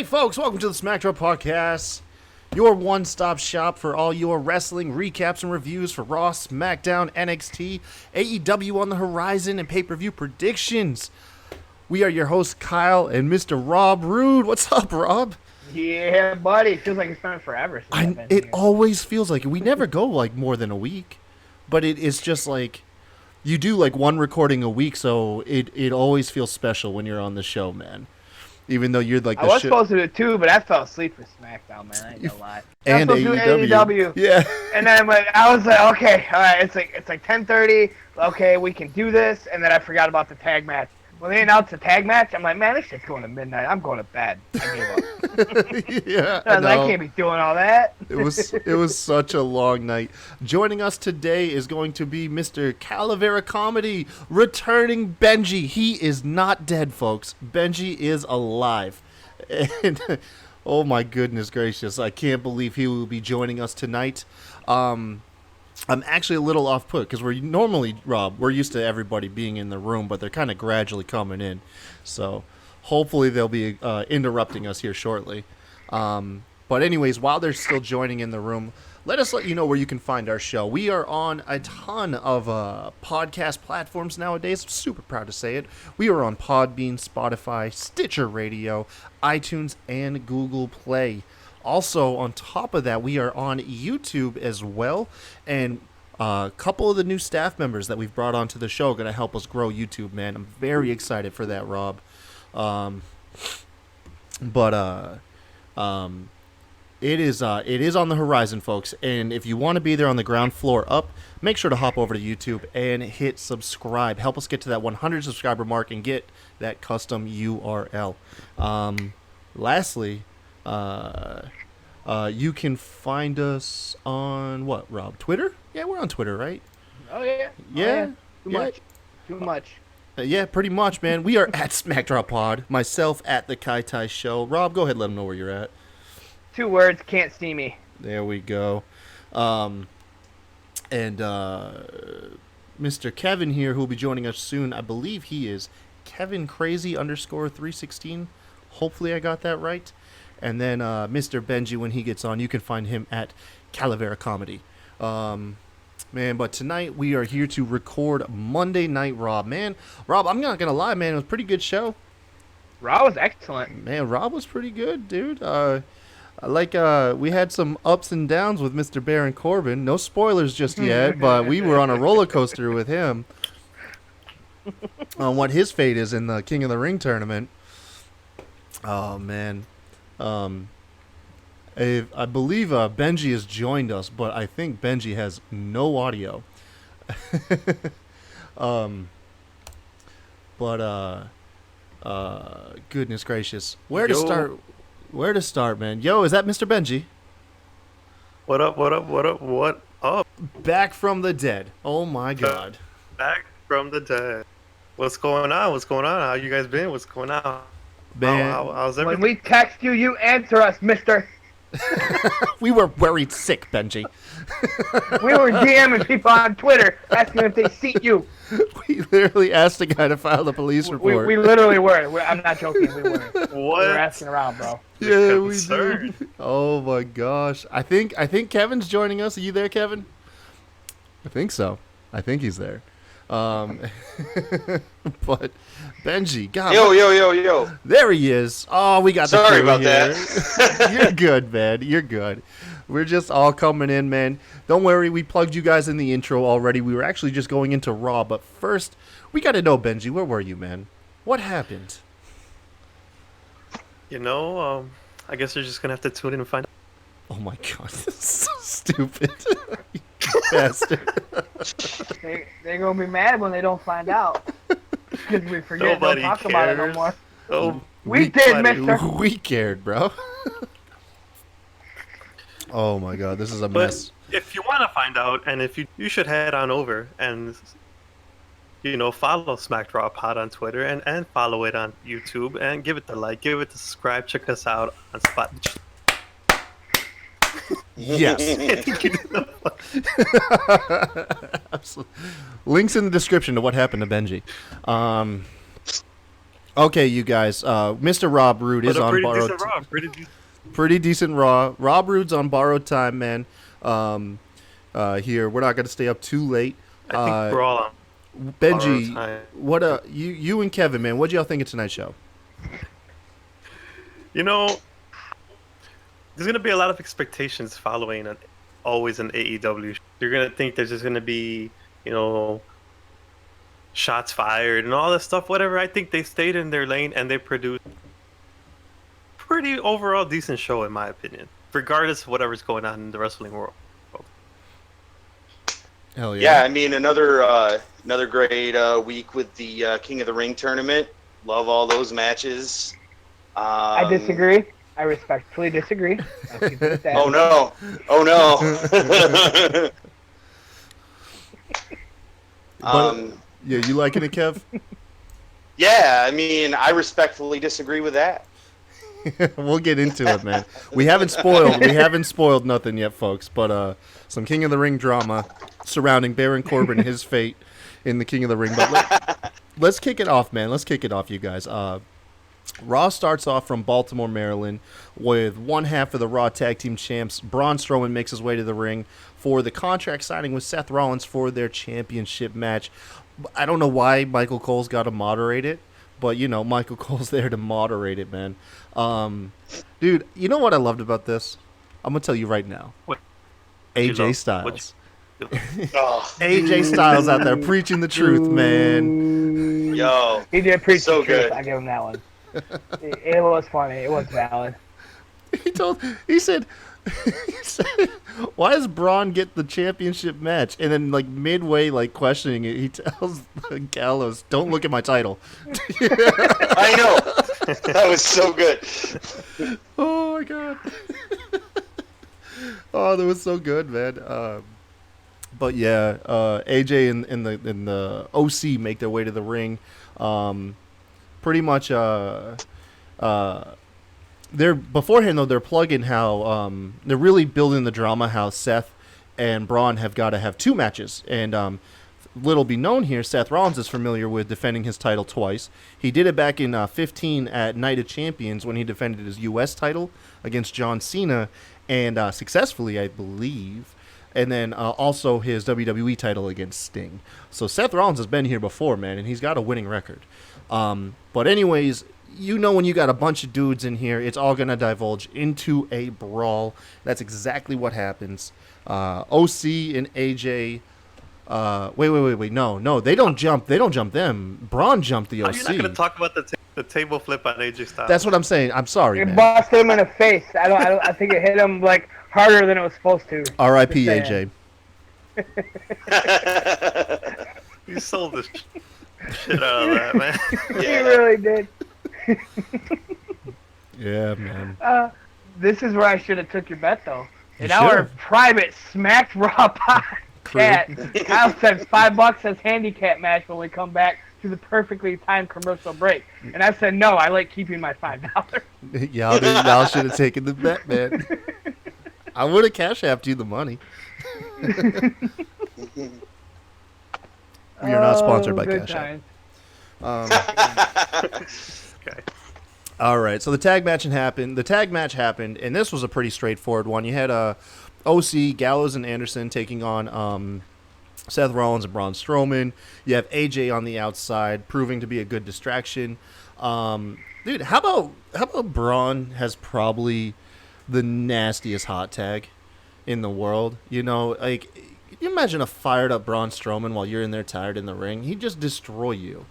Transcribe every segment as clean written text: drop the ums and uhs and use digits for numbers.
folks, welcome to the SmackDown Podcast, your one-stop shop for all your wrestling recaps and reviews for Raw, SmackDown, NXT, AEW on the horizon, and pay-per-view predictions. We are your hosts, Kyle and Mr. Rob Rude. What's up, Rob? Yeah, buddy. It feels like it's been forever since I've been It here. always feels like it. We never go like more than a week, but it's just like you do like one recording a week, so it always feels special when you're on the show, man. Even though you're like I was supposed to do it too, but I fell asleep for SmackDown, man. I ain't gonna lie. And I was supposed to do AEW. Yeah. And then when I was like, okay, all right, it's like 10:30. Okay, we can do this. And then I forgot about the tag match. When they announced the tag match, I'm like, man, this shit's going to midnight. I'm going to bed. I gave up. Yeah, I can't be doing all that. It was such a long night. Joining us today is going to be Mr. Calavera Comedy, returning Benji. He is not dead, folks. Benji is alive. And oh my goodness gracious, I can't believe he will be joining us tonight. I'm actually a little off put because we're normally, Rob, we're used to everybody being in the room, but they're kind of gradually coming in. So hopefully they'll be interrupting us here shortly. But anyways, while they're still joining in the room, let you know where you can find our show. We are on a ton of podcast platforms nowadays. I'm super proud to say it. We are on Podbean, Spotify, Stitcher Radio, iTunes, and Google Play. Also, on top of that, we are on YouTube as well, and a couple of the new staff members that we've brought onto the show are going to help us grow YouTube, man. I'm very excited for that, Rob. It is on the horizon, folks, and if you want to be there on the ground floor up, make sure to hop over to YouTube and hit subscribe. Help us get to that 100 subscriber mark and get that custom URL. Lastly, you can find us on what, Rob? Twitter? Yeah, we're on Twitter, right? Oh, yeah. Yeah. Too much. Yeah, pretty much, man. We are at SmackDrop Pod. Myself at the Kai Tai Show. Rob, go ahead, let them know where you're at. 2 words, can't see me. There we go. And Mr. Kevin here, who will be joining us soon. I believe he is Kevin Crazy _316. Hopefully I got that right. And then Mr. Benji, when he gets on, you can find him at Calavera Comedy. Man, but tonight we are here to record Monday Night Raw. Man, Rob, I'm not going to lie, man. It was a pretty good show. Raw was excellent. Man, Rob was pretty good, dude. We had some ups and downs with Mr. Baron Corbin. No spoilers just yet, but we were on a roller coaster with him on what his fate is in the King of the Ring tournament. Oh, man. I believe Benji has joined us, but I think Benji has no audio. Goodness gracious. Where to start, man? Yo, is that Mr. Benji? What up? Back from the dead. Oh, my God. Back from the dead. What's going on? How you guys been? What's going on? Man. How's everything? When we text you, you answer us, mister. We were worried sick, Benji. We were DMing people on Twitter asking if they seat you. We literally asked the guy to file the police report. We literally were. I'm not joking. We were. What? We were asking around, bro. Yeah, we did. Oh my gosh. I think Kevin's joining us. Are you there, Kevin? I think so. I think he's there. But Benji, God. Yo. There he is. Oh, we got Sorry the crew about here. that. You're good, man. You're good. We're just all coming in, man. Don't worry, we plugged you guys in the intro already. We were actually just going into Raw, but first, we got to know, Benji, where were you, man? What happened? I guess you're just going to have to tune in and find out. Oh my God, this is so stupid. You bastard. They're going to be mad when they don't find out. Because we forget Nobody to talk about it no cares. more. Oh, We did, mister. We cared, bro. Oh my God, this is a mess. if you want to find out, and if you should head on over and follow SmackDrop Pod on Twitter and follow it on YouTube and give it the like, give it the subscribe, check us out on Spotify. Yes. Absolutely. Links in the description to what happened to Benji. Okay, you guys. Mr. Rob Roode is But a on pretty borrowed. decent Raw. Pretty decent Raw. Rob Roode's on borrowed time, man. Here we're not gonna stay up too late. I think we're all on borrowed Benji, time. what you and Kevin, man, what y'all think of tonight's show? You know, there's gonna be a lot of expectations following always an AEW. You're gonna think there's just gonna be, shots fired and all this stuff. Whatever. I think they stayed in their lane and they produced pretty overall decent show in my opinion, regardless of whatever's going on in the wrestling world. Hell yeah! Yeah, I mean another great week with the King of the Ring tournament. Love all those matches. I disagree. I respectfully disagree. I'll keep it at that. Oh no! Oh no! Yeah, you liking it, Kev? Yeah, I mean I respectfully disagree with that. We'll get into it, man. We haven't spoiled nothing yet, folks. But some King of the Ring drama surrounding Baron Corbin and his fate in the King of the Ring. But let's kick it off, man. Let's kick it off, you guys. Raw starts off from Baltimore, Maryland, with one half of the Raw Tag Team Champs. Braun Strowman makes his way to the ring for the contract signing with Seth Rollins for their championship match. I don't know why Michael Cole's got to moderate it, but, Michael Cole's there to moderate it, man. Dude, you know what I loved about this? I'm going to tell you right now. What? AJ Styles. Oh, AJ Styles out there preaching the truth, man. yo, He did preach so the truth. good. I give him that one. It was funny. It was valid. He said, why does Braun get the championship match? And then, midway, questioning it, he tells Gallows, don't look at my title. I know. That was so good. Oh, my God. Oh, that was so good, man. But, yeah, AJ and the OC make their way to the ring. Pretty much, they're beforehand though they're plugging how they're really building the drama how Seth and Braun have got to have two matches, and little be known here, Seth Rollins is familiar with defending his title twice. He did it back in 15 at Night of Champions when he defended his U.S. title against John Cena, and successfully, I believe, and then also his WWE title against Sting. So Seth Rollins has been here before, man, and he's got a winning record. But anyways, when you got a bunch of dudes in here, it's all going to divulge into a brawl. That's exactly what happens. OC and AJ... wait. No. They don't jump them. Braun jumped the OC. You're not going to talk about the table flip on AJ Styles. That's what I'm saying. I'm sorry, It man. busted him in the face. I think it hit him, harder than it was supposed to. R.I.P. Just AJ. You sold this shit out of that, man. He really did. Yeah, man. This is where I should have took your bet, though. In You our should've. private Smacked Raw podcast, Kyle said $5 as handicap match when we come back to the perfectly timed commercial break. And I said, no, I like keeping my $5. Y'all should have taken the bet, man. I would have cash apped you the money. You're not sponsored by good Cash App. times. Okay. All right, so the tag match happened, and this was a pretty straightforward one. You had OC, Gallows, and Anderson taking on Seth Rollins and Braun Strowman. You have AJ on the outside, proving to be a good distraction. Dude, how about Braun has probably the nastiest hot tag in the world? Can you imagine a fired up Braun Strowman while you're in there tired in the ring? He'd just destroy you.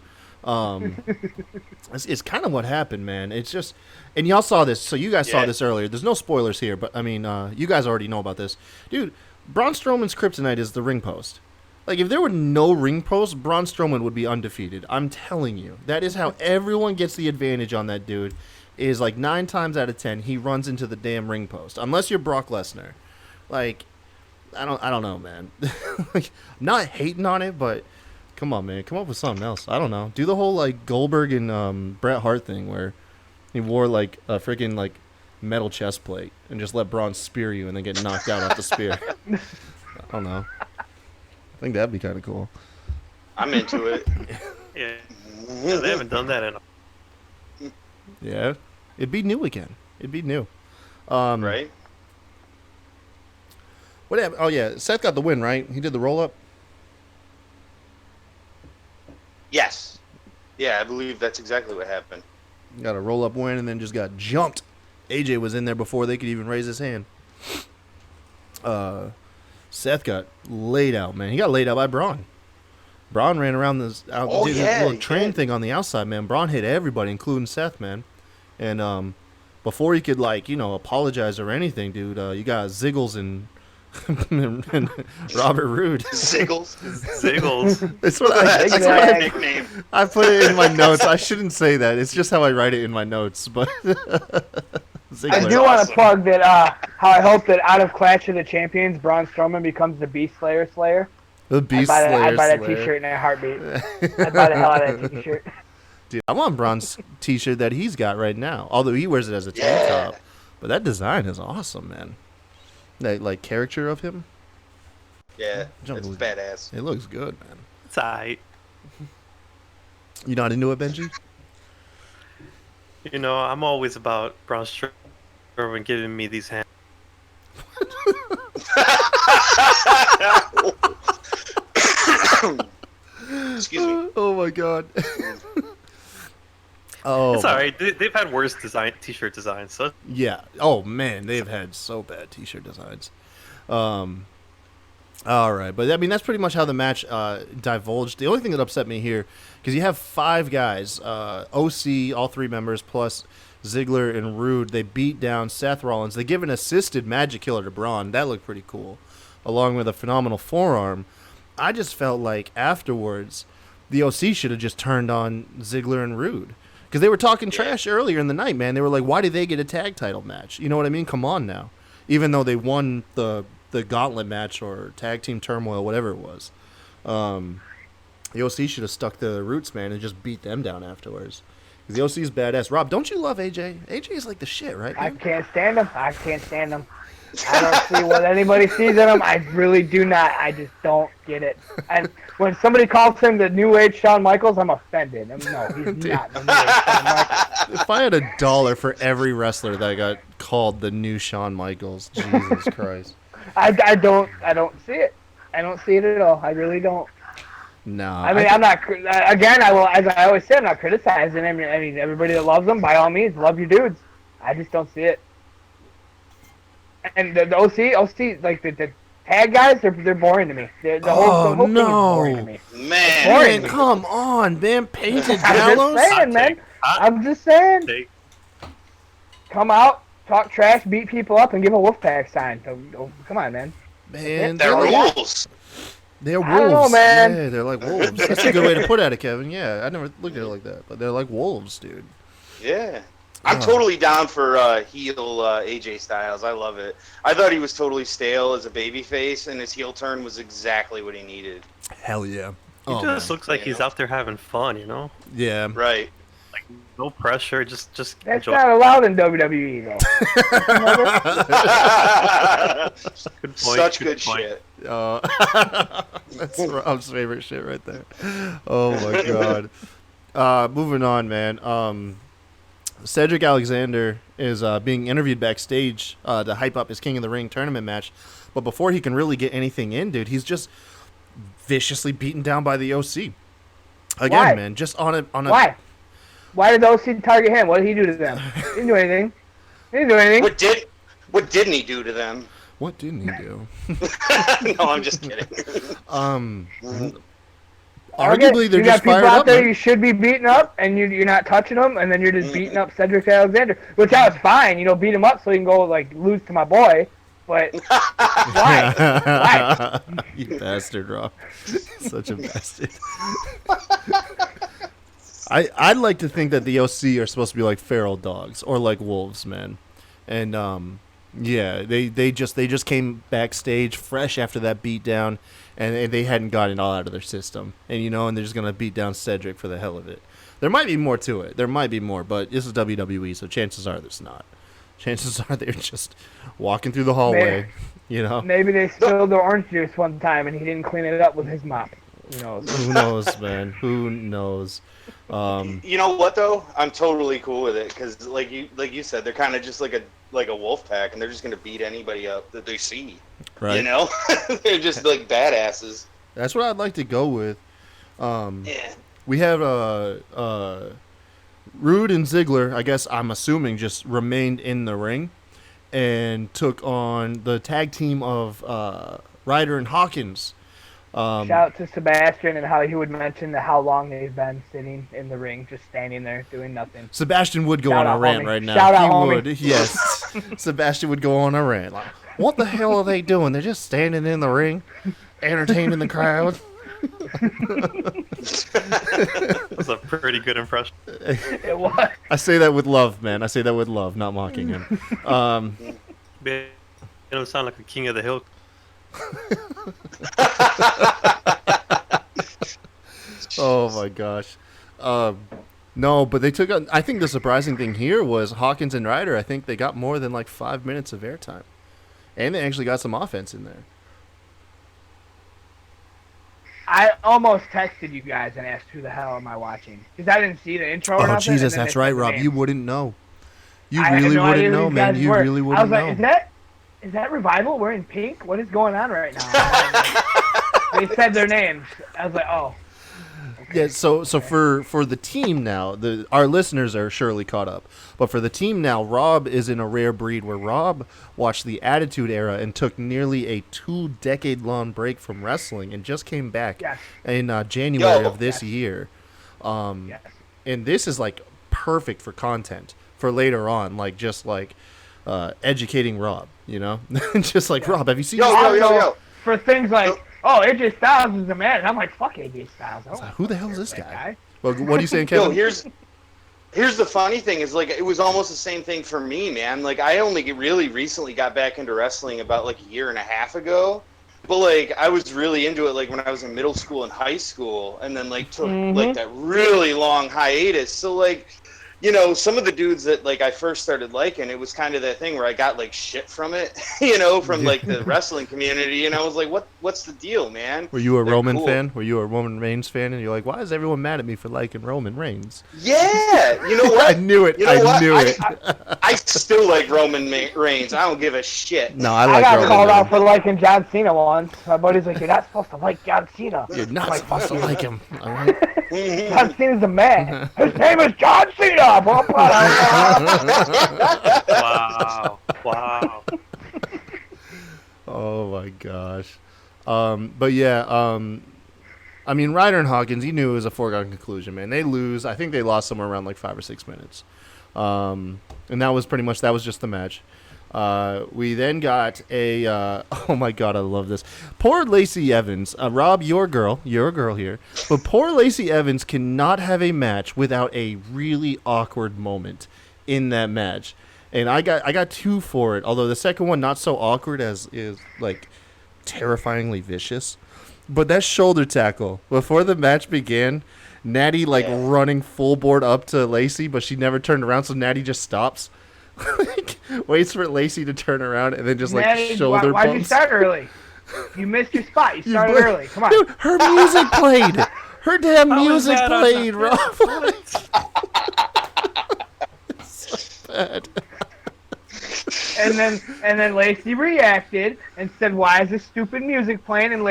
It's kind of what happened, man. It's just, and y'all saw this, so you guys saw this earlier. There's no spoilers here, but I mean, you guys already know about this. Dude, Braun Strowman's kryptonite is the ring post. If there were no ring post, Braun Strowman would be undefeated. I'm telling you. That is how everyone gets the advantage on that dude, is 9 times out of 10, he runs into the damn ring post. Unless you're Brock Lesnar. I don't know, man. I'm not hating on it, but come on, man. Come up with something else. I don't know. Do the whole Goldberg and Bret Hart thing where he wore a freaking metal chest plate and just let Braun spear you and then get knocked out off the spear. I don't know. I think that'd be kind of cool. I'm into it. Yeah. They haven't done that in Yeah, it'd be new again. It'd be new. Right? What happened? Oh yeah, Seth got the win, right? He did the roll up. Yes. Yeah, I believe that's exactly what happened. Got a roll up win and then just got jumped. AJ was in there before they could even raise his hand. Seth got laid out, man. He got laid out by Braun. Braun ran around this did his little train thing on the outside, man. Braun hit everybody, including Seth, man. And before he could apologize or anything, dude, you got Ziggles and and Robert Roode. Ziggles. That's what I nickname. I put it in my notes. I shouldn't say that. It's just how I write it in my notes. But I do want to plug that how I hope that out of Clash of the Champions, Braun Strowman becomes the Beast Slayer. The Beast Slayer. I'd buy that T-shirt in a heartbeat. I'd buy the hell out of that T-shirt. Dude, I want Braun's T-shirt that he's got right now. Although he wears it as a tank top, but that design is awesome, man. That like caricature of him. Yeah, it's badass. It looks good, man. It's alright. You not into it, Benji? You know, I'm always about Braun Strowman giving me these hands. Excuse me. Oh my god. Oh, it's alright. They've had worse t-shirt designs. So yeah. Oh man, they've had so bad T-shirt designs. All right, but I mean that's pretty much how the match divulged. The only thing that upset me here, because you have 5 guys, OC, all 3 members plus Ziggler and Rude. They beat down Seth Rollins. They give an assisted Magic Killer to Braun. That looked pretty cool, along with a phenomenal forearm. I just felt like afterwards, the OC should have just turned on Ziggler and Rude. Because they were talking trash earlier in the night, man. They were like, why did they get a tag title match? You know what I mean? Come on now. Even though they won the gauntlet match or tag team turmoil, whatever it was. The OC should have stuck to the roots, man, and just beat them down afterwards. Because the OC is badass. Rob, don't you love AJ? AJ is like the shit, right? I can't stand him. I don't see what anybody sees in him. I really do not. I just don't get it. And when somebody calls him the New Age Shawn Michaels, I'm offended. No, he's not the New Age Shawn Michaels. If I had $1 for every wrestler that got called the new Shawn Michaels, Jesus Christ. I don't see it. I don't see it at all. I really don't. No. I mean, I'm not. Again, I will. As I always say, I'm not criticizing him. I mean, everybody that loves him, by all means, love your dudes. I just don't see it. And the OC, like the tag guys, they're boring to me. The whole thing is boring to me. Man, come on, man. Painted I'm gallows? just saying, man. I'm just saying. Come out, talk trash, beat people up, and give a Wolfpack sign. So, come on, man. Man, they're wolves. They're wolves. I don't know, man. Yeah, they're like wolves. That's a good way to put it, Kevin. Yeah, I never looked at it like that. But they're like wolves, dude. Yeah. I'm totally down for heel AJ Styles. I love it. I thought he was totally stale as a babyface, and his heel turn was exactly what he needed. Hell yeah. He just looks like he's out there having fun, you know? Yeah. Right. Like, no pressure, just That's enjoy. not allowed in WWE, though. Good point. Such good shit. That's Rob's favorite shit right there. Oh, my God. Moving on, man. Cedric Alexander is being interviewed backstage to hype up his King of the Ring tournament match. But before he can really get anything in, dude, he's just viciously beaten down by the OC. Again, Why? man, just on a... Why? Why did the OC target him? What did he do to them? He didn't do anything. He didn't do anything. What didn't he do to them? What didn't he do? No, I'm just kidding. Arguably, they're you just got people fired out up. there Man. you should be beating up, and you're not touching them, and then you're just beating up Cedric Alexander, which I was fine. Beat him up so he can go lose to my boy. But why? Why? You bastard, Rob. Such a bastard. I'd like to think that the OC are supposed to be like feral dogs or like wolves, man. And yeah, they just came backstage fresh after that beatdown, and they hadn't gotten it all out of their system. And and they're just gonna beat down Cedric for the hell of it. There might be more to it. There might be more, but this is WWE, so chances are there's not. Chances are they're just walking through the hallway, Maybe they spilled the orange juice one time and he didn't clean it up with his mop. Who knows? Who knows, man? Who knows? You know what though? I'm totally cool with it because, like you said, they're kind of just like a wolf pack, and they're just gonna beat anybody up that they see. Right. You know, they're just like badasses. That's what I'd like to go with. Yeah. We have Rude and Ziggler. I guess I'm assuming just remained in the ring and took on the tag team of Ryder and Hawkins. Shout out to Sebastian and how he would mention how long they've been sitting in the ring, just standing there doing nothing. Sebastian would go Shout on a out, rant homie. right now. Shout out, He homie. would, yes. Sebastian would go on a rant. Like, what the hell are they doing? They're just standing in the ring, entertaining the crowd. That's a pretty good impression. It was. I say that with love, man. I say that with love, not mocking him. You don't sound like a king of the hill. Oh my gosh. No, but they took on. I think the surprising thing here was Hawkins and Ryder. I think they got more than like 5 minutes of airtime, and they actually got some offense in there. I almost texted you guys and asked who the hell am I watching because I didn't see the intro. Or Oh nothing, Jesus, and then that's they right, said the Rob. names. You wouldn't know. You I had really no wouldn't idea who know, these man. guys You were. really I wouldn't was like, know. Is that Revival wearing pink? What is going on right now? They said their names. I was like, oh. Yeah, so for the team now, our listeners are surely caught up. But for the team now, Rob is in a rare breed where Rob watched the Attitude Era and took nearly a 2-decade-long break from wrestling and just came back Yes. in January of this Yes. year. Yes. And this is like perfect for content for later on, like just like educating Rob, you know? Just like, Rob, have you seen Yo, this? yo, Also, yo, yo. for things like, oh, AJ Styles is the man. And I'm like, fuck AJ Styles. I don't Who the hell is care this for that guy? Well, what are you saying, Yo, Kevin? here's the funny thing is like it was almost the same thing for me, man. Like I only really recently got back into wrestling about like a year and a half ago. But like I was really into it like when I was in middle school and high school and then like took like that really long hiatus. So like you know, some of the dudes that like I first started liking, it was kind of that thing where I got like shit from it, you know, from like the wrestling community, and I was like, what's the deal, man? Were you a They're Roman cool. fan? Were you a Roman Reigns fan? And you're like, why is everyone mad at me for liking Roman Reigns? Yeah, you know what? I knew it. You know I what? knew it. I still like Roman Reigns. I don't give a shit. No, I I like got Roman called Reigns. out for liking John Cena once. My buddy's like, you're not supposed to like John Cena. You're not I'm like, supposed to "Fuck you." like him. All right? John Cena's the man. His name is John Cena. Blah, blah, blah. Wow. Oh my gosh. But yeah, I mean, Ryder and Hawkins, you knew it was a foregone conclusion, man. They lose. I think they lost somewhere around like 5 or 6 minutes. And that was pretty much, that was just the match. We then got a, oh my God, I love this. Poor Lacey Evans. Rob, you're a girl here. But poor Lacey Evans cannot have a match without a really awkward moment in that match. And I got 2 for it, although the second one not so awkward as is like terrifyingly vicious. But that shoulder tackle before the match began, Natty running full board up to Lacey, but she never turned around, so Natty just stops. Waits for Lacey to turn around and then just Natty, shoulder why'd you bumps. start early? You missed your spot. You started early. Come on. Dude, her music played. Her damn How is music that played, Rob. It's so bad. And then Lacey reacted and said, "Why is this stupid music playing?" And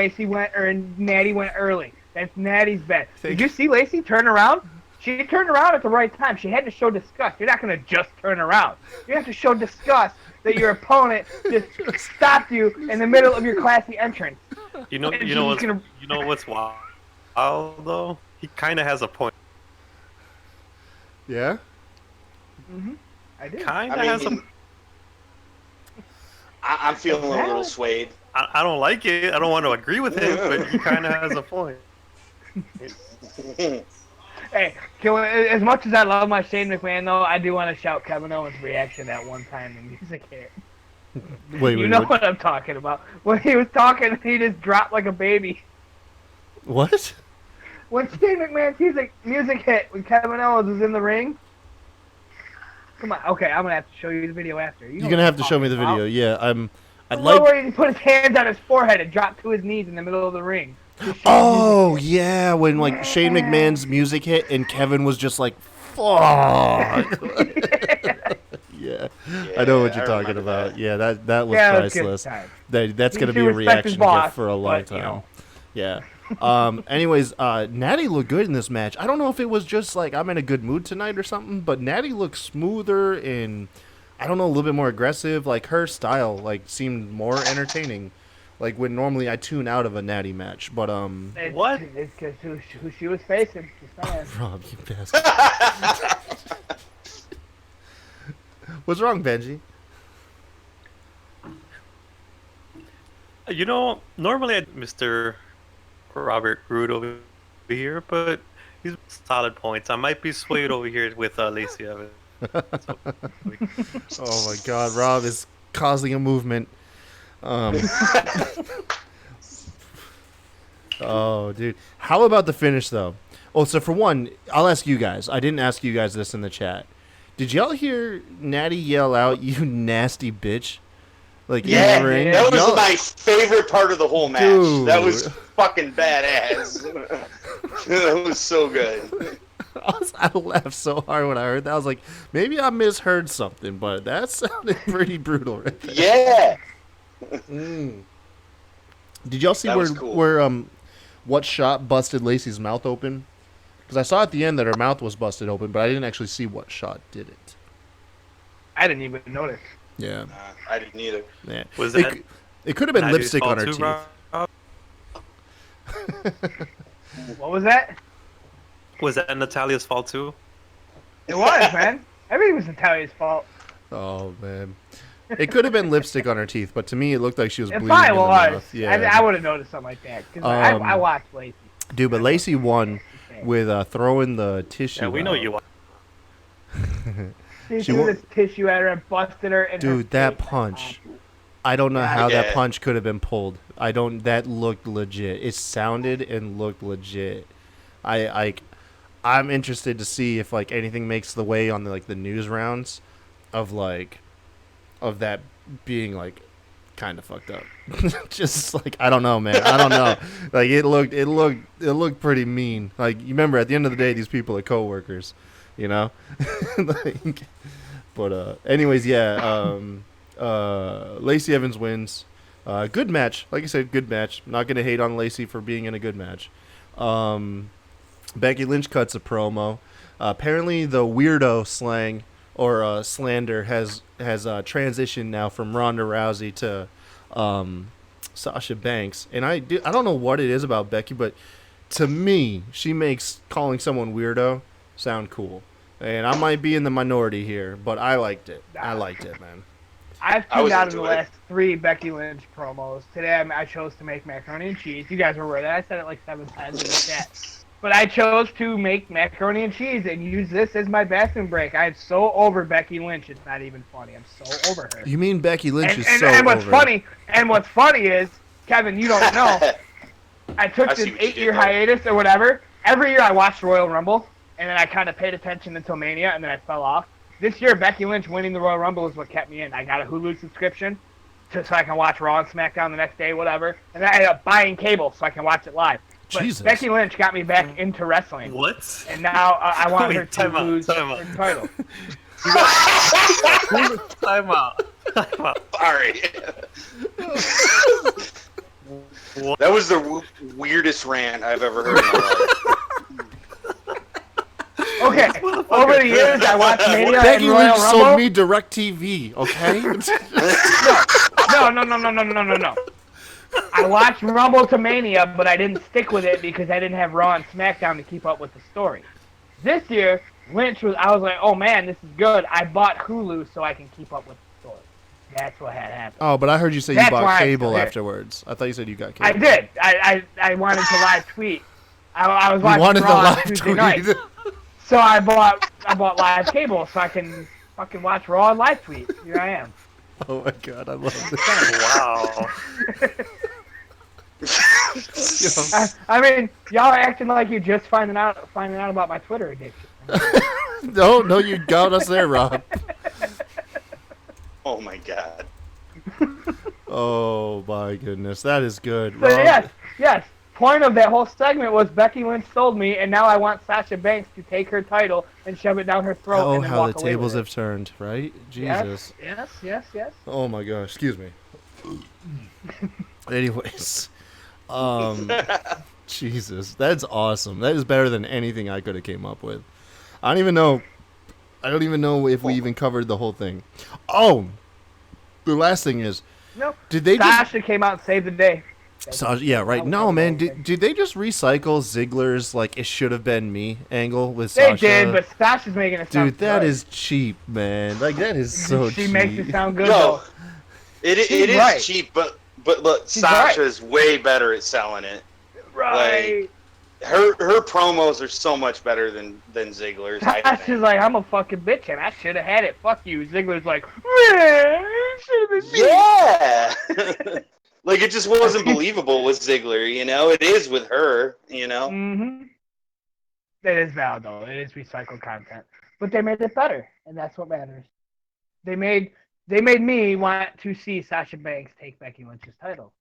Natty went early. That's Natty's bet. Did you see Lacey turn around? She turned around at the right time. She had to show disgust. You're not going to just turn around. You have to show disgust that your opponent just stopped you in the middle of your classy entrance. You know what's wild though? He kind of has a point. Yeah? I did. Kind of I has a. mean, I'm feeling a little swayed. I don't like it. I don't want to agree with him, but he kind of has a point. Hey, as much as I love my Shane McMahon, though, I do want to shout Kevin Owens' reaction that one time in Music Hit. Wait, You know what I'm talking about. When he was talking, he just dropped like a baby. What? When Shane McMahon's music hit, when Kevin Owens was in the ring. Come on, okay, I'm gonna have to show you the video after. You're gonna have to show me the video. Yeah, I'd The like. one where he put his hands on his forehead and dropped to his knees in the middle of the ring. Oh yeah, when like Shane McMahon's music hit and Kevin was just like, "Fuck." Yeah, I know what you're talking about. That. Yeah, that was Yeah, it was good priceless. time. That's He gonna be should a respect his reaction boss, gift for a long but, time. you know. Yeah. Anyways, Natty looked good in this match. I don't know if it was just like I'm in a good mood tonight or something, but Natty looked smoother and I don't know, a little bit more aggressive. Like her style, like seemed more entertaining. Like when normally I tune out of a Natty match, but What? It's because who she was facing. Just saying. Rob, you bastard. What's wrong, Benji? You know, normally I'd Mr. Robert Roode over here, but he's solid points. I might be swayed over here with Lacey Evans. So, Oh my God, Rob is causing a movement. Oh, dude. How about the finish, though? Oh, so for one, I'll ask you guys. I didn't ask you guys this in the chat. Did y'all hear Natty yell out, "You nasty bitch"? Like Yeah, in the ring? that was Y'all- my favorite part of the whole match. Dude. That was fucking badass. That was so good. I laughed so hard when I heard that. I was like, maybe I misheard something, but that sounded pretty brutal right there. Yeah. Did y'all see That where was cool. what shot busted Lacey's mouth open? Because I saw at the end that her mouth was busted open, but I didn't actually see what shot did it. I didn't even notice. Yeah. I didn't either. Yeah. Was it, that it could have been Natty's lipstick on fault her too, teeth. Rob? What was that? Was that Natalia's fault too? It was, man. Everything was Natalia's fault. Oh man. It could have been lipstick on her teeth, but to me it looked like she was It bleeding in probably the was. mouth. Yeah. I would have noticed something like that. Because I watched Lacey. Dude, but Lacey won with throwing the tissue. Yeah, we know out. you. She She threw wa- this tissue at her and busted her. And Dude, her that face. punch. I don't know how that Yeah. punch could have been pulled. That looked legit. It sounded and looked legit. I'm interested to see if like anything makes the way on the news rounds of that being like kind of fucked up. Just like I don't know, man. I don't know. Like it looked pretty mean. Like you remember at the end of the day these people are coworkers, you know? But anyways, yeah, Lacey Evans wins. Good match. Like I said, good match. Not going to hate on Lacey for being in a good match. Becky Lynch cuts a promo. Apparently, the weirdo slang or slander has transitioned now from Ronda Rousey to Sasha Banks. And I don't know what it is about Becky, but to me, she makes calling someone weirdo sound cool. And I might be in the minority here, but I liked it. I liked it, man. I've I was tuned out of the into it. last 3 Becky Lynch promos. Today I chose to make macaroni and cheese. You guys were aware of that. I said it like 7 times in the chat. But I chose to make macaroni and cheese and use this as my bathroom break. I am so over Becky Lynch. It's not even funny. I'm so over her. You mean Becky Lynch And, is and, so and what's over. funny? And what's funny is, Kevin, you don't know. I took I this see what you 8-year did there. hiatus or whatever. Every year I watched Royal Rumble, and then I kind of paid attention until Mania, and then I fell off. This year, Becky Lynch winning the Royal Rumble is what kept me in. I got a Hulu subscription so I can watch Raw and SmackDown the next day, whatever. And then I ended up buying cable so I can watch it live. But Jesus. Becky Lynch got me back into wrestling. What? And now I want Wait, her to time out, lose time out. her title. Time out. Time out. Sorry. What? That was the weirdest rant I've ever heard in my life. Okay, over the years I watched Mania Becky and Royal Lynch Rumble. sold me DirecTV, okay? No. I watched Rumble to Mania, but I didn't stick with it because I didn't have Raw and SmackDown to keep up with the story. This year, I was like, oh man, this is good. I bought Hulu so I can keep up with the story. That's what had happened. Oh, but I heard you say you That's bought why I'm cable here. afterwards. I thought you said you got cable. I did. I wanted to live tweet. I was You watching wanted the Raw on live Tuesday tweet. night. So I bought live cable so I can fucking watch Raw and live tweet. Here I am. Oh my god, I love this. Wow. I mean, y'all are acting like you're just finding out about my Twitter addiction. No, you got us there, Rob. Oh my god. Oh my goodness, that is good. So Rob. yes, point of that whole segment was Becky Lynch sold me, and now I want Sasha Banks to take her title and shove it down her throat. Oh, and then how walk the away tables with have turned, right? Jesus. Yes. Oh my gosh, excuse me. Anyways, Jesus, that's awesome. That is better than anything I could have came up with. I don't even know if we even covered the whole thing. Oh, the last thing is, No. did they Sasha came out and saved the day. Sasha, yeah, right. No, man. Did they just recycle Ziggler's like it should have been me angle with They Sasha? did, but Sasha's making it sound dude, that good. is cheap, man. Like that is so She cheap. makes it sound good, No, though. it She's is right. cheap, but look, She's Sasha's way better at selling it. Right. Her promos are so much better than Ziggler's. I Sasha's think. like, I'm a fucking bitch, and I should have had it. Fuck you. Ziggler's like, man, it should have been me. Yeah. Like it just wasn't believable with Ziggler, you know. It is with her, you know. Mm-hmm. It is valid, though. It is recycled content. But they made it better, and that's what matters. They made me want to see Sasha Banks take Becky Lynch's title.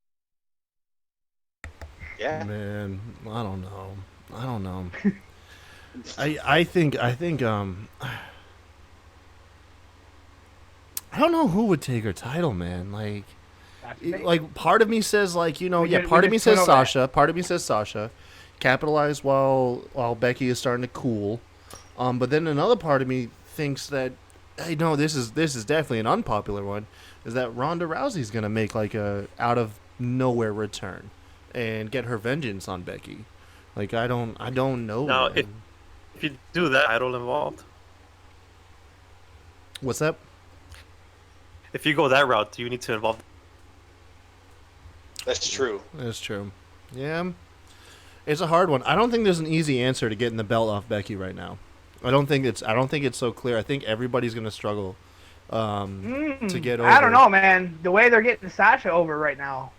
Yeah. Man, I don't know. I think I don't know who would take her title, man. Like part of me says part of me says Sasha. Part of me says Sasha. Capitalize while Becky is starting to cool. But then another part of me thinks that hey, no, this is definitely an unpopular one. Is that Ronda Rousey's gonna make like a out of nowhere return and get her vengeance on Becky? Like I don't know. Now, man. if you do that, title involved. What's that? If you go that route, do you need to involve? That's true. That's true. Yeah. It's a hard one. I don't think there's an easy answer to getting the belt off Becky right now. I don't think it's so clear. I think everybody's going to struggle to get over. I don't know, man. The way they're getting Sasha over right now,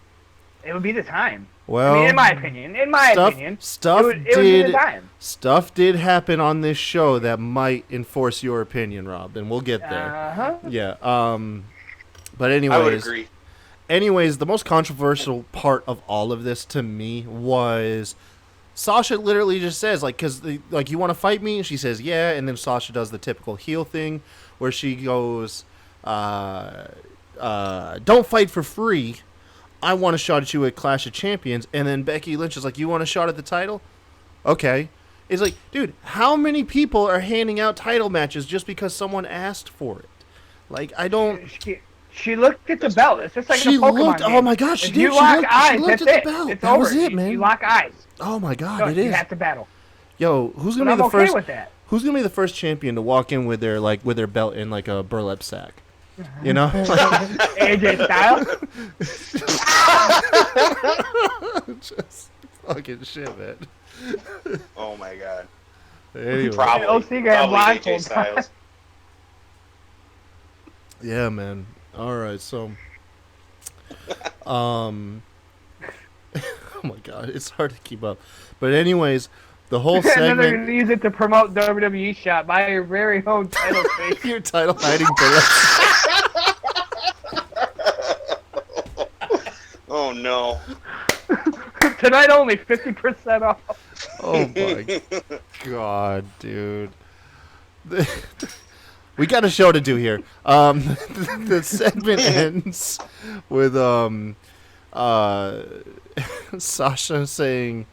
it would be the time. Well, I mean, in my opinion, it would be the time. Stuff did happen on this show that might enforce your opinion, Rob, and we'll get there. Uh-huh. Yeah. But anyways, I would agree. Anyways, the most controversial part of all of this to me was Sasha literally just says, because you want to fight me? And she says, yeah. And then Sasha does the typical heel thing where she goes, don't fight for free. I want a shot at you at Clash of Champions. And then Becky Lynch is like, you want a shot at the title? Okay. It's like, dude, how many people are handing out title matches just because someone asked for it? Like, I don't... She looked at the belt. It's just like she in a Pokemon looked. game. Oh my gosh, she if did. You she lock looked, eyes. she looked That's at it. the belt. It's that over. was it, man. You lock eyes. Oh my god, So it you is. have to battle. Yo, who's gonna But be the I'm okay first? with that. Who's gonna be the first champion to walk in with their belt in like a burlap sack? You know, AJ Styles. just fucking shit, man. Oh my god. Anyway, Probably OC got AJ blindfold. Styles. yeah, man. All right, so, oh my god, it's hard to keep up. But anyways, the whole And then they're segment. gonna use it to promote WWE shot by your very own title face. Your title hiding burlap. Oh no. Tonight only 50% off. Oh my god, dude. We got a show to do here. The segment ends with Sasha saying,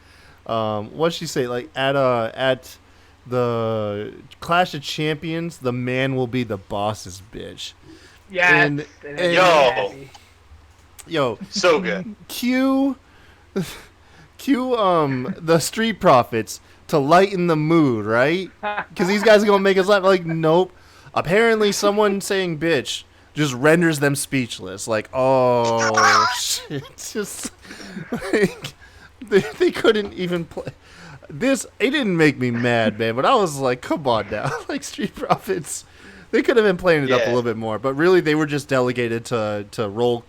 what'd she say? Like at the Clash of Champions, the man will be the boss's bitch. Yeah. And- Yo, So good. cue the Street Profits to lighten the mood, right? Because these guys are gonna make us laugh. Like, nope. Apparently, someone saying "bitch" just renders them speechless. Like, oh shit! Just like they couldn't even play this. It didn't make me mad, man. But I was like, come on now, like Street Profits. They could have been playing it up a little bit more, but really, they were just delegated to roll.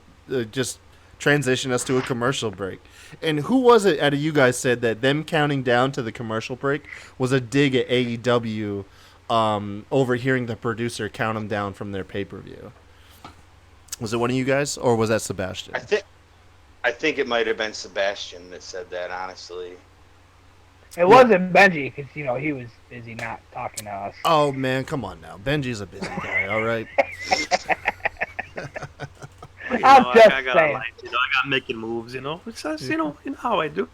Just transition us to a commercial break. And who was it out of you guys said that them counting down to the commercial break was a dig at AEW overhearing the producer count them down from their pay-per-view? Was it one of you guys, or was that Sebastian? I I think it might have been Sebastian that said that, honestly. It wasn't Benji, because, he was busy not talking to us. Oh, man, come on now. Benji's a busy guy, all right? I'm just I got saying. life, I got making moves, It's just, you know how I do.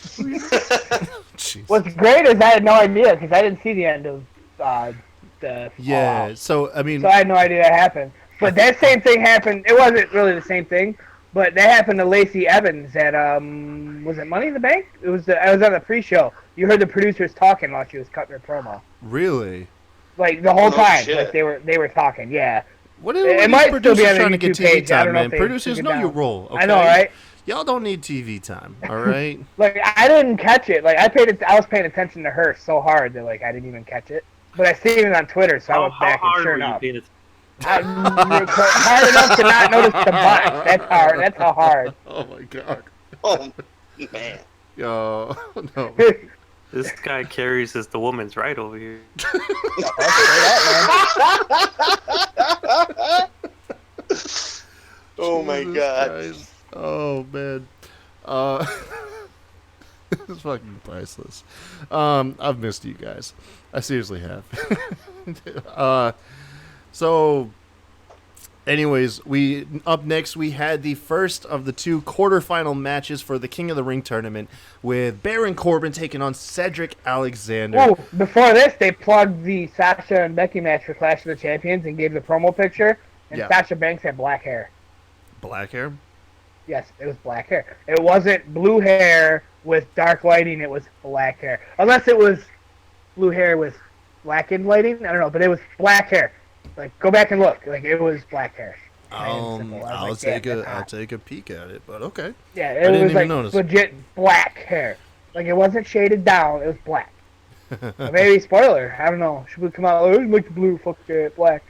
Jeez. What's great is I had no idea, because I didn't see the end of the Yeah, Fallout. so, I mean... So I had no idea that happened. But that same thing happened. It wasn't really the same thing, but that happened to Lacey Evans at was it Money in the Bank? I was on the pre-show. You heard the producers talking while she was cutting her promo. Really? Like the whole time, shit. like they were talking. Yeah. What are It these might still be producers on the trying to get YouTube TV page. I time, don't know man? if they Producers, took it know your down. role, okay? I know, right? Y'all don't need TV time, all right? Like I didn't catch it. Like I was paying attention to her so hard that like I didn't even catch it. But I seen it on Twitter, so I went back and sure enough. Hard enough to not notice the box. That's hard. That's how hard. Oh, my God. Oh, man. Yo, no. This guy carries the woman's right over here. Oh, my Jesus God. Christ. Oh, man. This is fucking priceless. I've missed you guys. I seriously have. So, anyways, up next we had the first of the two quarterfinal matches for the King of the Ring tournament with Baron Corbin taking on Cedric Alexander. Oh, before this, they plugged the Sasha and Becky match for Clash of the Champions and gave the promo picture. And Yeah. Sasha Banks had black hair. Black hair? Yes, it was black hair. It wasn't blue hair with dark lighting. It was black hair. Unless it was blue hair with blackened lighting. I don't know, but it was black hair. Like, go back and look. Like, it was black hair. I'll take a peek at it, but okay. Yeah, I it didn't was even like notice. legit black hair. Like, it wasn't shaded down. It was black. Maybe spoiler. I don't know. Should we come out? Oh, like the blue, fuck it, black.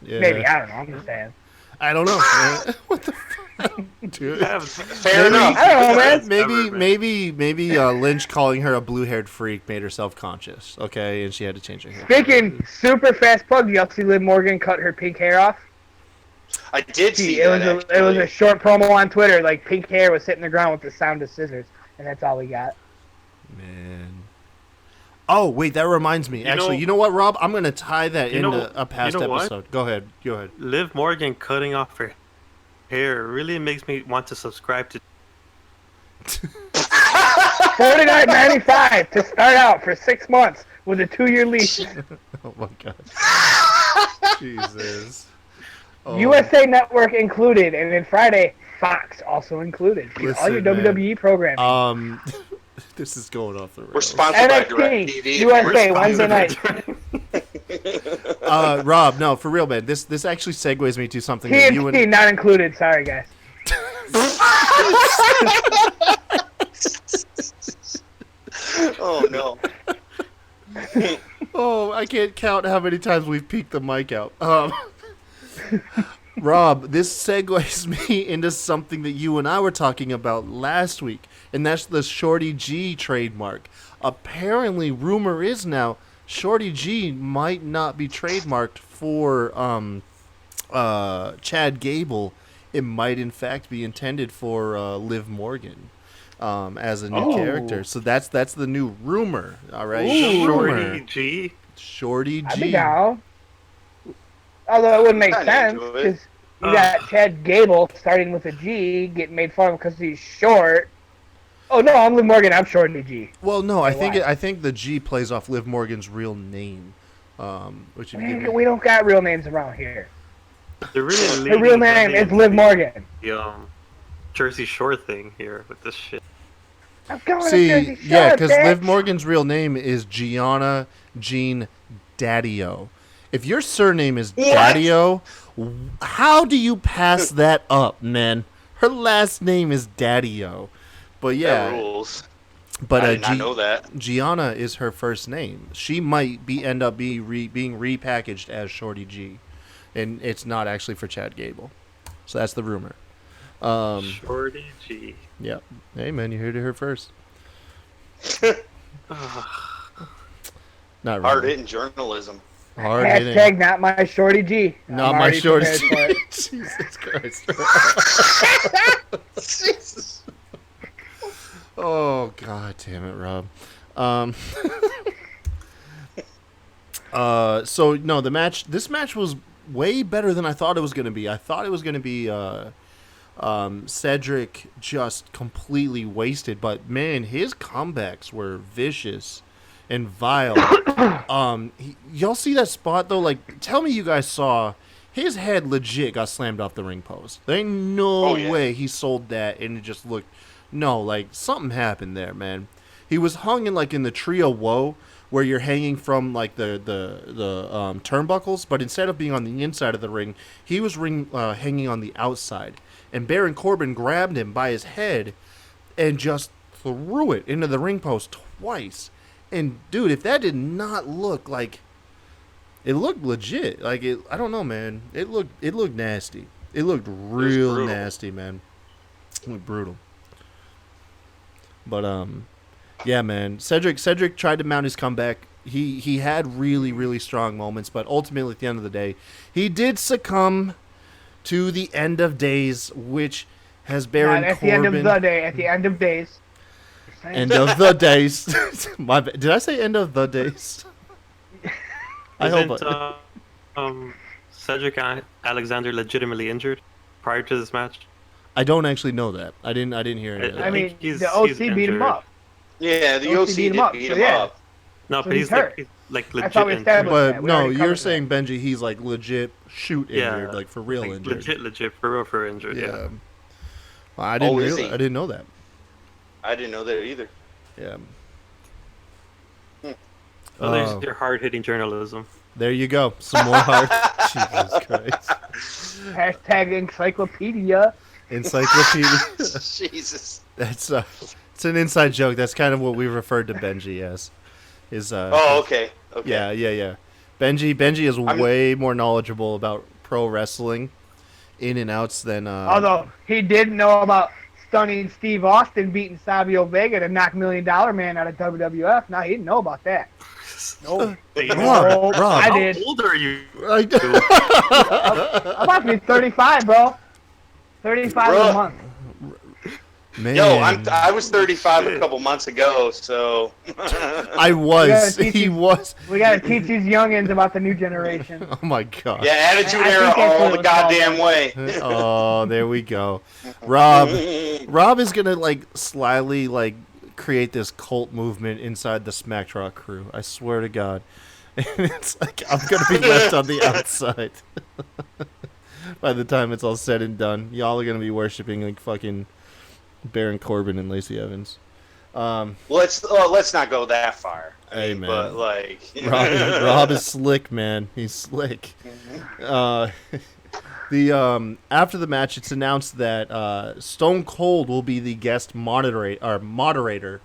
Yeah. Maybe, I don't know. I'm just saying. I don't know. Man. What the fuck, dude? Fair enough. I don't know, man. Maybe Lynch calling her a blue-haired freak made her self-conscious. Okay, and she had to change her hair. Speaking super fast plug, y'all see Liv Morgan cut her pink hair off? I did see It that, was it was a short promo on Twitter. Like pink hair was hitting the ground with the sound of scissors, and that's all we got. Man. Oh wait, that reminds me. You know what, Rob? I'm gonna tie that into a past episode. What? Go ahead. Liv Morgan cutting off her hair really makes me want to subscribe to. $49.95 to start out for 6 months with a 2-year lease. Oh my god. Jesus. Oh. USA Network included, and then Friday Fox also included. All your Listen, WWE programming. This is going off the rails. We're sponsored by NXT DirecTV. USA Wednesday night. Rob, no, for real, man. This actually segues me to something that you TNT and not included. Sorry, guys. Oh, no. Oh, I can't count how many times we've peeked the mic out. Rob, this segues me into something that you and I were talking about last week, and that's the Shorty G trademark. Apparently, rumor is now Shorty G might not be trademarked for Chad Gable. It might, in fact, be intended for Liv Morgan as a new character. So that's the new rumor. All right, Shorty G. Shorty G. I'd be down. Although it wouldn't make Kinda sense into it. because you got Chad Gable starting with a G, getting made fun of because he's short. Oh no, I'm Liv Morgan. I'm Shorty G. Well, no, I think why? I think the G plays off Liv Morgan's real name, which if you We don't got real names around here. They're really Her real name is Liv Morgan. The Jersey Shore thing here with this shit. I'm going to see, Jersey Shore, yeah, because bitch. Liv Morgan's real name is Gianna Jean Daddio. If your surname is Daddio, how do you pass that up, man? Her last name is Daddio. But yeah, That rules. but I did not know that. Gianna is her first name. She might end up being repackaged as Shorty G, and it's not actually for Chad Gable. So that's the rumor. Shorty G. Yeah. Hey man, you heard it here first. Not really. Hard hitting journalism. Hard hitting. Hashtag not my Shorty G. Not I'm my already Shorty prepared for G. it. Jesus Christ. Jesus. Oh, god damn it, Rob. So no, this match was way better than I thought it was going to be. I thought it was going to be Cedric just completely wasted, but man, his comebacks were vicious and vile. Y'all see that spot though? Like, tell me you guys saw his head legit got slammed off the ring post. There ain't no way he sold that and it just looked like something happened there, man. He was hung in like in the trio woe where you're hanging from like the turnbuckles, but instead of being on the inside of the ring, he was hanging on the outside. And Baron Corbin grabbed him by his head and just threw it into the ring post twice. And dude, if that did not look like it looked legit, like I don't know, man. It looked nasty. It looked real nasty, man. It looked brutal. But yeah, man. Cedric tried to mount his comeback. He had really, really strong moments, but ultimately at the end of the day, he did succumb to the end of days, which has Baron Corbin. At the end of the day. At the end of days. End of the days. My bad. Did I say end of the days? I hope. Cedric Alexander legitimately injured prior to this match? I don't actually know that. I didn't hear any of that. I mean, the OC beat him up. Yeah, the OC did beat him up. No, So but he's hurt. he's legit I thought we injured. established But that. We no, already you're covered saying Benji, he's like legit shoot injured, like for real Like, injured. legit, for real injured. Yeah. Well, I didn't is he? I didn't know that. I didn't know that either. Yeah. Well, there's your hard-hitting journalism. There you go. Some more hard. Jesus Christ. that. Hashtag encyclopedia. Encyclopedia. Jesus. That's it's an inside joke. That's kind of what we referred to Benji as. Oh, okay. Yeah. Benji is way more knowledgeable about pro wrestling in and outs than Although he did know about stunning Steve Austin beating Savio Vega to knock $1 Million Man out of WWF. Now he didn't know about that. No, Rob, I How did. old are you? I'm about to be 35, bro. 35 in a month. Man. Yo, I was 35 a couple months ago, so. I was. He you- was. We gotta teach these youngins about the new generation. Oh my god. Yeah, Attitude I Era think that's all what the it was called. goddamn way. Oh, there we go. Rob is gonna like slyly like create this cult movement inside the Smack Rock crew. I swear to God. And it's like I'm gonna be left on the outside. By the time it's all said and done, y'all are gonna be worshiping like fucking Baron Corbin and Lacey Evans. Let's not go that far. Hey, man. But like, Rob is slick, man. He's slick. After the match, it's announced that Stone Cold will be the guest moderator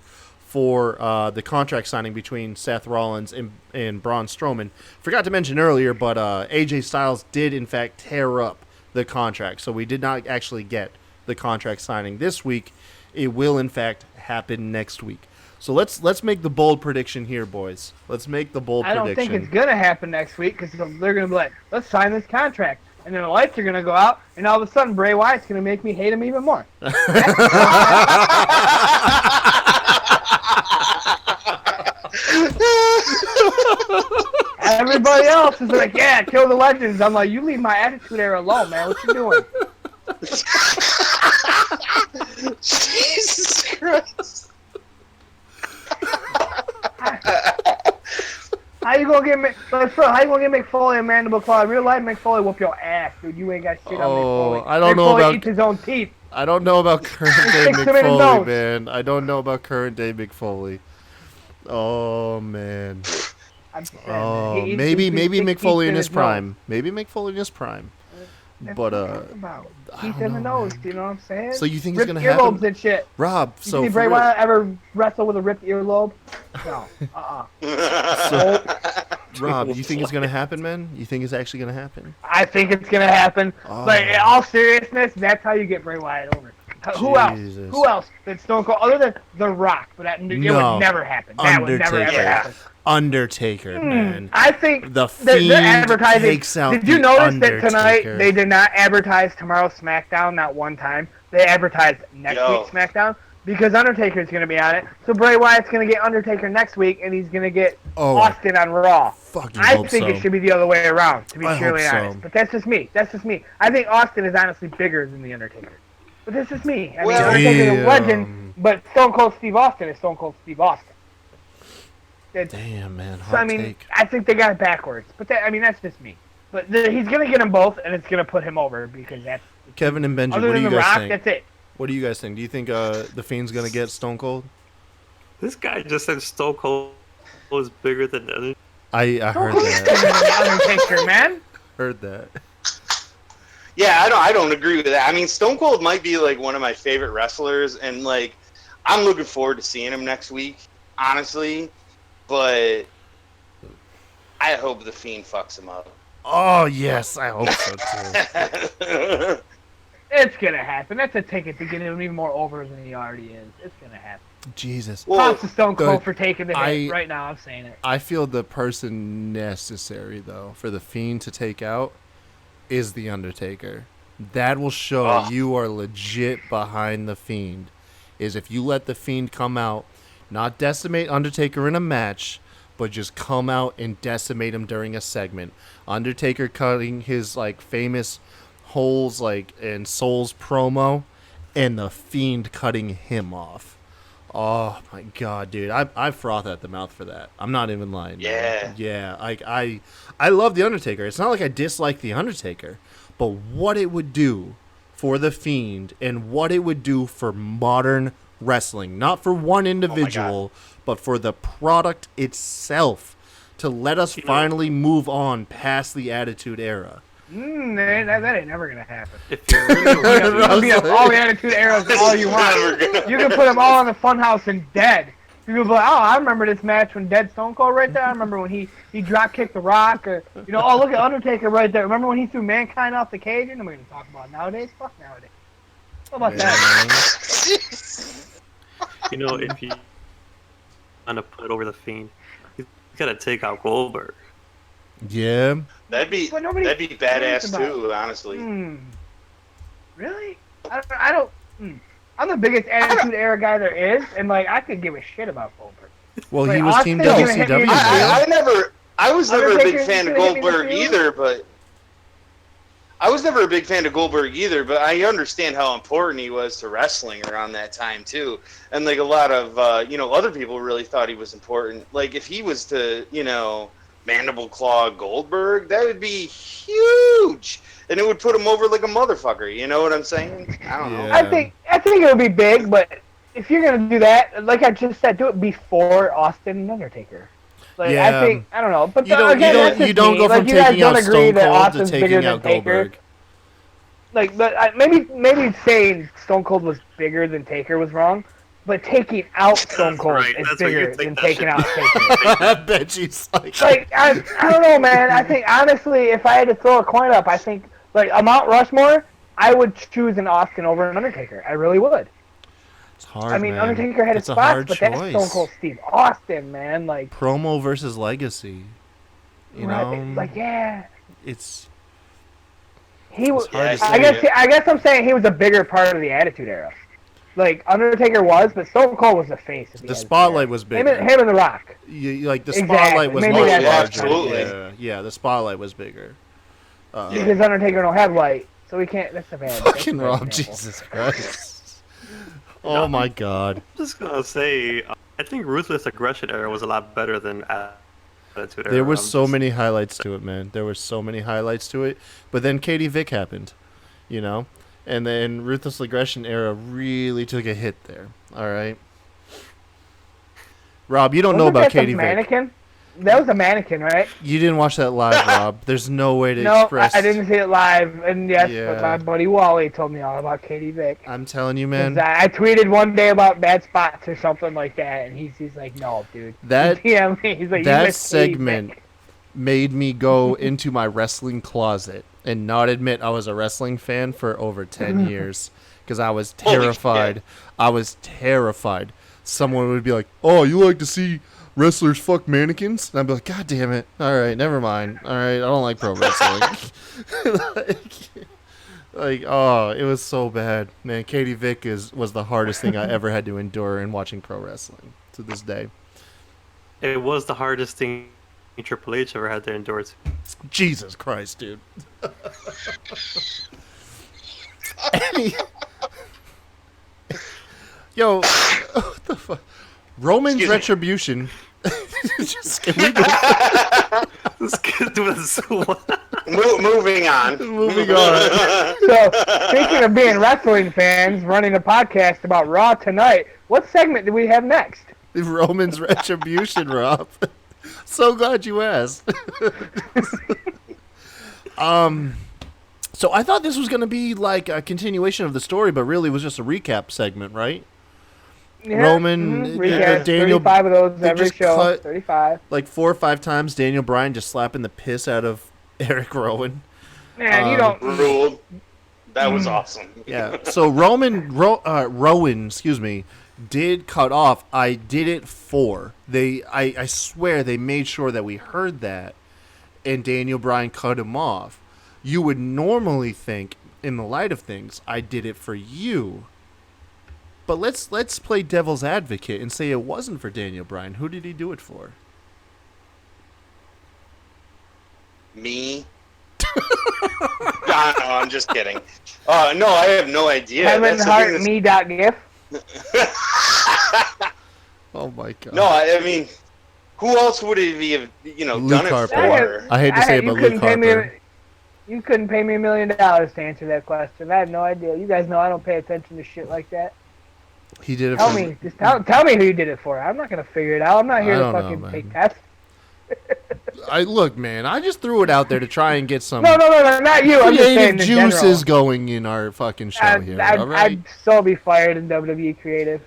for the contract signing between Seth Rollins and Braun Strowman. Forgot to mention earlier, but AJ Styles did in fact tear up the contract, so we did not actually get the contract signing this week. It will in fact happen next week. So let's make the bold prediction here, boys. Let's make the bold I don't prediction. think it's gonna happen next week because they're gonna be like, let's sign this contract. And then the lights are going to go out, and all of a sudden Bray Wyatt's going to make me hate him even more. Everybody else is like, yeah, kill the legends. I'm like, you leave my Attitude Era alone, man. What you doing? Jesus Christ. How you gonna get how you gonna get Mick Foley and Mandible Claw? In real life, Mick Foley whoop your ass, dude. You ain't got shit on Mick Foley. I don't Mick know Foley about- eats his own teeth. I don't know about current day sticks him in his McFoley, nose. man. I don't know about current day McFoley. Oh man. I'm just saying, Oh, man. He eats maybe his maybe teeth McFoley in his nose. prime. Maybe McFoley in his prime. That's But what I'm talking about. Teeth don't in the know, nose. You know what I'm saying? So you think it's ripped gonna earlobes happen? and shit. Rob, You so see for Bray real, Wyatt ever wrestle with a ripped earlobe? No. Rob, you think it's gonna happen, man? You think it's actually gonna happen? I think it's gonna happen. Oh. But in all seriousness, that's how you get Bray Wyatt over. Who else? Jesus. Who else than Stone Cold other than The Rock? But it No. would never happen. That would never ever Undertaker. happen. Undertaker, man. I think The they're Fiend advertising. takes out Did you the notice that tonight Undertaker. they did not advertise tomorrow's SmackDown not one time? They advertised next week's SmackDown because Undertaker's going to be on it. So Bray Wyatt's going to get Undertaker next week, and he's going to get Austin on Raw. Fucking I hope think so. it should be the other way around, to be I purely hope so. honest. But that's just me. I think Austin is honestly bigger than the Undertaker. But that's just me. I mean, Undertaker's a legend, but Stone Cold Steve Austin is Stone Cold Steve Austin. Damn, man. So, I mean, I think they got it backwards. But that's just me. But he's going to get them both, and it's going to put him over because that's... Kevin and Benji, Other what do than you The guys Rock, think? that's it. What do you guys think? Do you think the Fiend's going to get Stone Cold? This guy just said Stone Cold was bigger than the other. I heard Cold's that. bigger than the Undertaker, man. Heard that. Yeah, I don't agree with that. I mean, Stone Cold might be like one of my favorite wrestlers, and like I'm looking forward to seeing him next week, honestly. But I hope the Fiend fucks him up. Oh, yes, I hope so, too. It's going to happen. That's a ticket to get him even more over than he already is. It's going to happen. Jesus. Props to Stone Cold the- for taking the hit. Right now, I'm saying it. I feel the person necessary, though, for the Fiend to take out is the Undertaker. That will show you are legit behind the Fiend. Is if you let the Fiend come out, not decimate Undertaker in a match, but just come out and decimate him during a segment. Undertaker cutting his like famous holes like in Soul's promo, and the Fiend cutting him off. Oh my god, dude! I froth at the mouth for that. I'm not even lying. Yeah. Man. Yeah. I love the Undertaker. It's not like I dislike the Undertaker, but what it would do for the Fiend and what it would do for modern wrestling, not for one individual, but for the product itself, to let us finally move on past the Attitude Era. That ain't never gonna happen. If you really want You can beat up all the Attitude Eras all you want. You can put them all on the Funhouse and Dead. You can be like, oh, I remember this match when Dead Stone Cold right there. I remember when he drop kicked The Rock, or oh look at Undertaker right there. Remember when he threw Mankind off the cage? And we're gonna talk about nowadays. Fuck nowadays. What about that? if you want to put over the Fiend, you gotta take out Goldberg. Yeah. That'd be badass too, honestly. Really? I don't. I'm the biggest Attitude Era guy there is, and like I could give a shit about Goldberg. Well, Like, he was Team Austin's gonna hit me WCW. in the man. I was never a big Undertaker's fan of gonna hit me in the Goldberg field? either, but I understand how important he was to wrestling around that time too. And like a lot of other people really thought he was important. Like if he was to, mandible claw Goldberg, that would be huge. And it would put him over like a motherfucker, you know what I'm saying? I don't know. Yeah. I think it would be big, but if you're gonna do that, like I just said, do it before Austin and Undertaker. Like Yeah. I don't know, but You don't go from you guys taking don't out agree Stone that Cold to Austin's bigger taking than out Taker. Goldberg. Like, but maybe saying Stone Cold was bigger than Taker was wrong, but taking out Stone Cold right. is That's where you bigger take than that taking shit. out Taker. Benji's like, Like I don't know, man. I think honestly, if I had to throw a coin up, I think like a Mount Rushmore, I would choose an Austin over an Undertaker. I really would. it's hard, I mean, man. Undertaker had his It's a spots, hard but that's choice. Stone Cold Steve Austin, man. Like, Promo versus legacy. You right, know, like yeah, it's he was. hard to I say. guess I'm saying he was a bigger part of the Attitude Era. Like Undertaker was, but Stone Cold was the face of the the Attitude spotlight Era. was Him bigger. and The Rock. Like the Exactly. spotlight was Maybe much that's larger. absolutely. Yeah, the spotlight was bigger. Because Undertaker don't have light, so we can't. That's a bad. Fucking that's a bad Rob, example. Jesus Christ. Oh my God. I'm just gonna say, I think Ruthless Aggression Era was a lot better than Attitude Era. There was so many highlights to it, man. There were so many highlights to it. But then Katie Vick happened, and then Ruthless Aggression Era really took a hit there. All right. Rob, you don't know Wasn't about that the Katie Vick. mannequin? That was a mannequin, right? You didn't watch that live, Rob. There's no way to No, express. I didn't see it live, and yes, Yeah. but my buddy Wally told me all about Katie Vick. I'm telling you, 'Cause man. I tweeted one day about bad spots or something like that, and he's like, no, dude. That He PM'd me. He's like, you that missed Katie segment Vick. made me go into my wrestling closet and not admit I was a wrestling fan for over 10 years. because I was Holy terrified. shit. I was terrified. Someone would be like, "Oh, you like to see wrestlers fuck mannequins?" And I'd be like, "God damn it! All right, never mind. All right, I don't like pro wrestling." Oh, it was so bad, man. Katie Vick was the hardest thing I ever had to endure in watching pro wrestling to this day. It was the hardest thing Triple H ever had to endure. Jesus Christ, dude. Yo, what the fuck? Roman's Excuse me. Retribution. Can we This kid was Moving on. moving on? So, speaking of being wrestling fans, running a podcast about Raw tonight, what segment do we have next? Roman's Retribution, Rob. So glad you asked. So I thought this was going to be like a continuation of the story, but really it was just a recap segment, right? Yeah, Roman, recap, Daniel, 35 of those they every just show. cut- 35. Like 4 or 5 times, Daniel Bryan just slapping the piss out of Eric Rowan. Man, you don't. Ruled. That was awesome. Yeah. So Rowan, excuse me, did cut off. I did it for. I swear they made sure that we heard that, and Daniel Bryan cut him off. You would normally think, in the light of things, I did it for you. But let's play devil's advocate and say it wasn't for Daniel Bryan. Who did he do it for? Me? No, I'm just kidding. No, I have no idea. Kevin That's the Hart thing me dot gif. Oh my god. No, I mean, who else would he have, Luke done it Harper. for? I hate to say it, but Luke Harper. You couldn't pay me $1 million to answer that question. I have no idea. You guys know I don't pay attention to shit like that. He did it Tell for me. Just tell me who you did it for. I'm not going to figure it out. I'm not here I to don't know, fucking man. take tests. Look, man, I just threw it out there to try and get some No, not you. I'm just saying creative in juices general. going in our fucking show here, all right? I'd so be fired in WWE creative.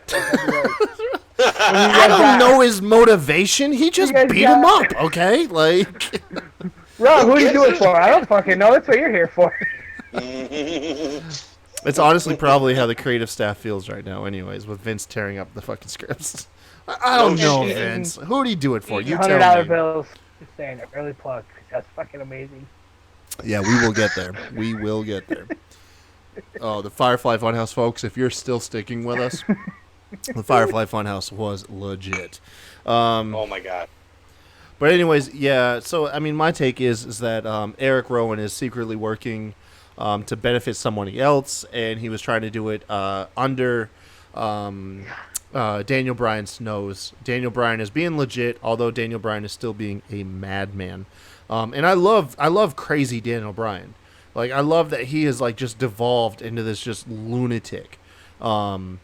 I don't know his motivation. He just guys beat him got- up, okay? Like, Rob, who do you do it for? I don't fucking know. That's what you're here for. it's honestly probably how the creative staff feels right now, anyways, with Vince tearing up the fucking scripts. I don't know, shit. Vince. Who do you do it for? You $100 tell me. bills. Just saying, early plug. That's fucking amazing. Yeah, we will get there. We will get there. Oh, the Firefly Funhouse, folks, if you're still sticking with us, the Firefly Funhouse was legit. Oh my god. But anyways, yeah, so, I mean, my take is that Eric Rowan is secretly working to benefit somebody else, and he was trying to do it under Daniel Bryan's nose. Daniel Bryan is being legit, although Daniel Bryan is still being a madman. And I love crazy Daniel Bryan. Like, I love that he is, like, just devolved into this just lunatic. I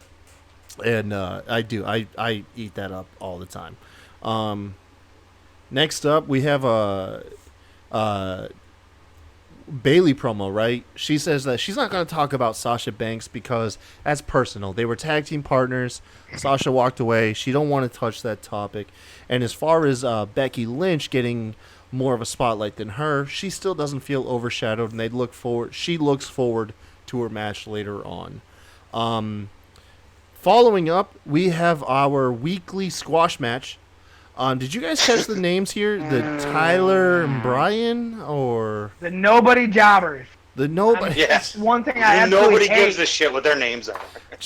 eat that up all the time. Next up, we have a Bayley promo, right? She says that she's not going to talk about Sasha Banks because that's personal. They were tag team partners. Sasha walked away. She don't want to touch that topic. And as far as Becky Lynch getting more of a spotlight than her, she still doesn't feel overshadowed, and she looks forward to her match later on. Following up, we have our weekly squash match. Did you guys catch the names here? The Tyler and Brian, or The nobody jobbers. the nobody? Yes. One thing I And absolutely nobody hate. gives a shit what their names are.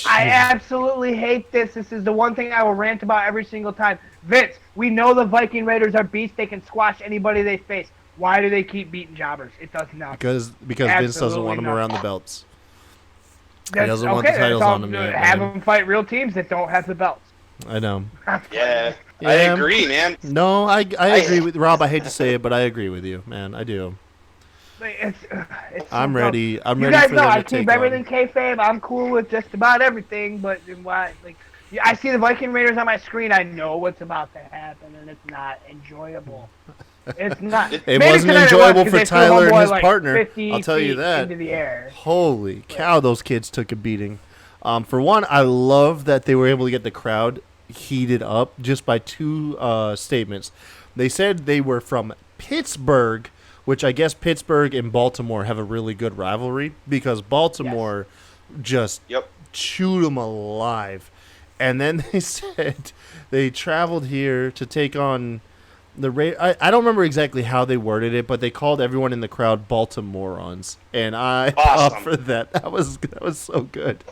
I absolutely hate this. This is the one thing I will rant about every single time. Vince, we know the Viking Raiders are beasts. They can squash anybody they face. Why do they keep beating jobbers? It does not. Because Vince doesn't Absolutely want them not. around the belts. That's, doesn't want the titles on him yet, Have man. them fight real teams that don't have the belts. I know. Yeah. I Yeah. agree, man. No, I agree with Rob. I hate to say it, but I agree with you, man. I do. It's so I'm dumb. ready. I'm You ready guys for know them I to keep take everything on. kayfabe. I'm cool with just about everything, but why? Like, I see the Viking Raiders on my screen. I know what's about to happen, and it's not enjoyable. It's not. It Maybe wasn't tonight enjoyable was, 'cause for they threw Tyler and homeboy, his like, partner. 50 I'll tell you feet that. Into the air. Holy cow, those kids took a beating. For one, I love that they were able to get the crowd heated up just by two statements. They said they were from Pittsburgh, which I guess Pittsburgh and Baltimore have a really good rivalry because Baltimore just Yep. chewed him alive. And then they said they traveled here to take on the I don't remember exactly how they worded it, but they called everyone in the crowd Baltimoreans, and I Awesome. up for that. That was so good.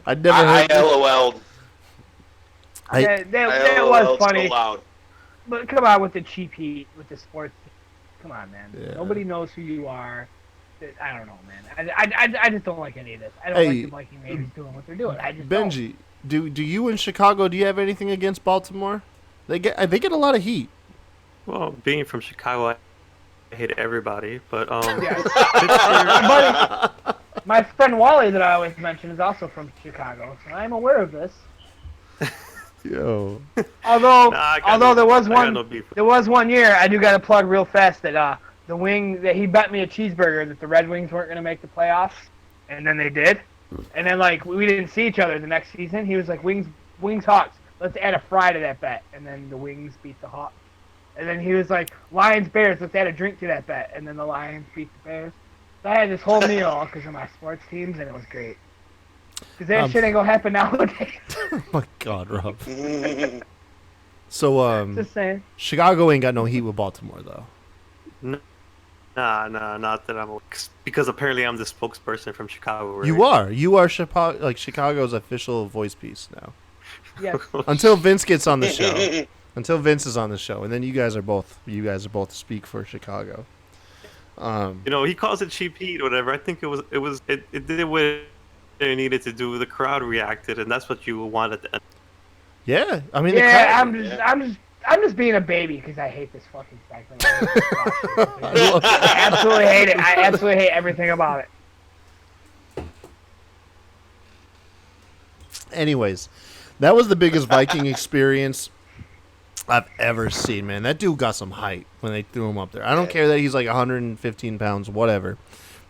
I'd never I heard. LOL'd. That was funny. So loud. But come on with the cheap heat with the sports. Come on, man. Yeah. Nobody knows who you are. I don't know, man. I just don't like any of this. I don't Hey, like the Viking Raiders doing what they're doing. I just Benji, do you in Chicago? Do you have anything against Baltimore? They get a lot of heat. Well, being from Chicago, I hate everybody, but Yeah. Pittsburgh, My friend Wally that I always mention is also from Chicago, so I'm aware of this. Yo. Although there was I got one no beef. there was one year I do got to plug real fast that the wing that he bet me a cheeseburger that the Red Wings weren't going to make the playoffs, and then they did. And then like we didn't see each other the next season. He was like Wings Hawks. Let's add a fry to that bet, and then the Wings beat the Hawks. And then he was like Lions Bears. Let's add a drink to that bet, and then the Lions beat the Bears. So I had this whole meal because of my sports teams, and it was great. Because that shit ain't gonna happen nowadays. Oh my God, Rob. So Just saying. Chicago ain't got no heat with Baltimore though. Nah, not that I'm because apparently I'm the spokesperson from Chicago. Right? You are Chicago's official voice piece now. Yes. Until Vince gets on the show. Until Vince is on the show, and then you guys are both speak for Chicago. He calls it cheap heat or whatever. I think it did what it needed to do. The crowd reacted, and that's what you want at the end. Yeah, I mean, Yeah, I'm just being a baby because I hate this fucking segment. I absolutely hate it. I absolutely hate everything about it. Anyways, that was the biggest Viking experience I've ever seen, man. That dude got some height when they threw him up there. I don't care that he's like 115 pounds, whatever.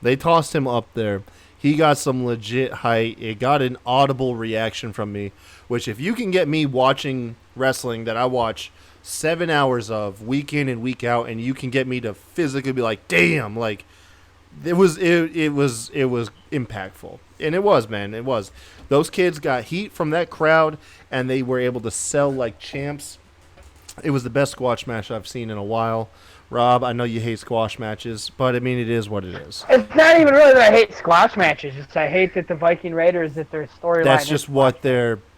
They tossed him up there. He got some legit height. It got an audible reaction from me, which if you can get me watching wrestling that I watch 7 hours of week in and week out, and you can get me to physically be like, damn, like it was impactful. And it was, man. It was. Those kids got heat from that crowd, and they were able to sell like champs. It was the best squash match I've seen in a while. Rob, I know you hate squash matches, but I mean, it is what it is. It's not even really that I hate squash matches. It's I hate that the Viking Raiders, that their storyline. That's just what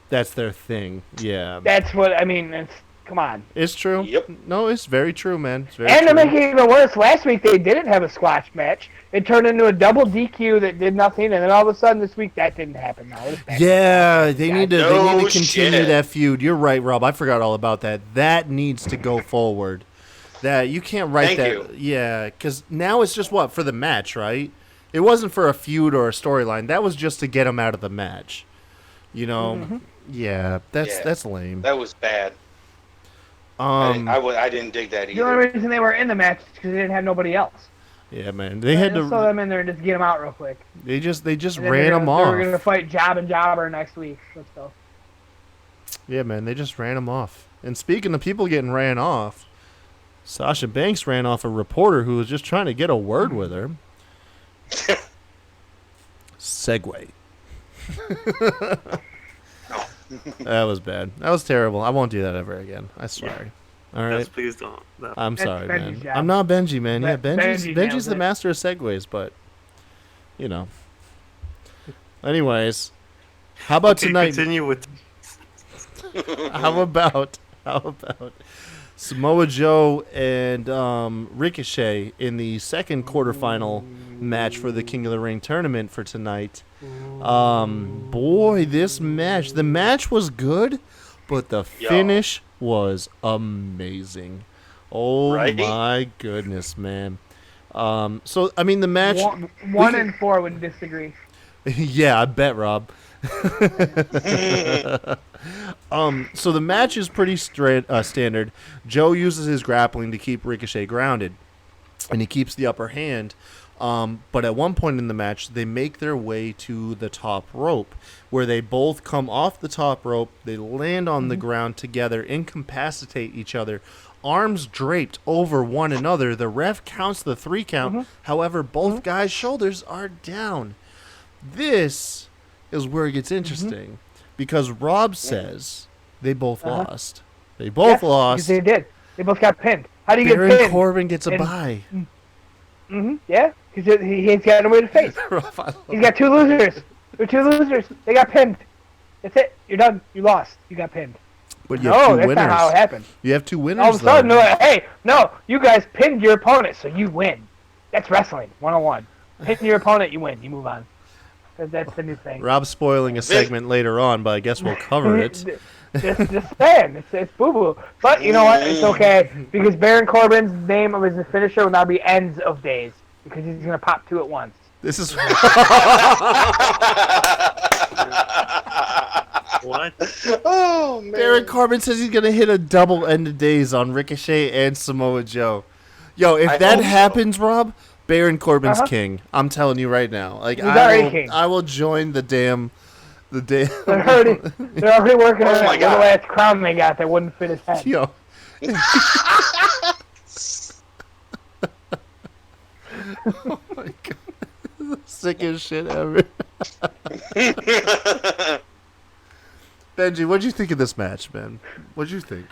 that's their thing. Yeah. That's what I mean. Come on. It's true. Yep. No, it's very true, man. It's very And to true. make it even worse, last week they didn't have a squash match. It turned into a double DQ that did nothing, and then all of a sudden this week that didn't happen. Now it's back. Yeah, they need to No continue shit. that feud. You're right, Rob. I forgot all about that. That needs to go forward. That you can't write Thank that. you. Yeah, because now it's just what for the match, right? It wasn't for a feud or a storyline. That was just to get him out of the match. You know. Mm-hmm. Yeah, that's lame. That was bad. I didn't dig that The either. only reason they were in the match is because they didn't have nobody else. Yeah, man. They had Just throw to. them in there and just get them out real quick. They just And then ran them They were going to off. fight Job and Jobber next week. Let's go. Yeah, man. They just ran them off. And speaking of people getting ran off, Sasha Banks ran off a reporter who was just trying to get a word with her. Segue. That was bad. That was terrible. I won't do that ever again. I swear. All right. Yes, please don't. No. I'm That's sorry, Benji's man. job. I'm not Benji, man. Yeah, Benji Benji's nails the it. master of segues, but you know. Anyways, how about Okay, tonight? continue with. How about Samoa Joe and Ricochet in the second quarterfinal match for the King of the Ring tournament for tonight? Boy, the match was good, but the finish was amazing. Oh Right? my goodness, man. So I mean the match. One and four would disagree. Yeah, I bet, Rob. So the match is pretty standard. Joe uses his grappling to keep Ricochet grounded, and he keeps the upper hand. But at one point in the match, they make their way to the top rope, where they both come off the top rope. They land on the ground together, incapacitate each other, arms draped over one another. The ref counts the 3 count. However, both guys' shoulders are down. This is where it gets interesting. Because Rob says they both Uh-huh. lost. They both Yes, lost. They did. They both got pinned. How do you Baron get pinned? Corbin gets a And- bye. Yeah, because he's got nobody to face. He's got two losers. They're two losers. They got pinned. That's it. You're done. You lost. You got pinned. But you have No, two that's winners. not how it happened. You have two winners. All of a sudden, though. they're like, hey, no, you guys pinned your opponent, so you win. That's wrestling, 101. Pin your opponent, you win. You move on. That's the new thing. Rob's spoiling a segment later on, but I guess we'll cover it. just saying, it's boo-boo. But you know what? It's okay, because Baron Corbin's name of his finisher will now be Ends of Days, because he's going to pop two at once. This is What? Oh man. Baron Corbin says he's gonna hit a double end of days on Ricochet and Samoa Joe. Yo, if I that hope so. happens, Rob, Baron Corbin's Uh-huh. king. I'm telling you right now. Like He's already I will, king. I will join the damn. They're already working on Oh my that God. little ass crown they got that wouldn't fit his head. Yo. Oh my god. The sickest shit ever. Benji, what'd you think of this match, man? What'd you think?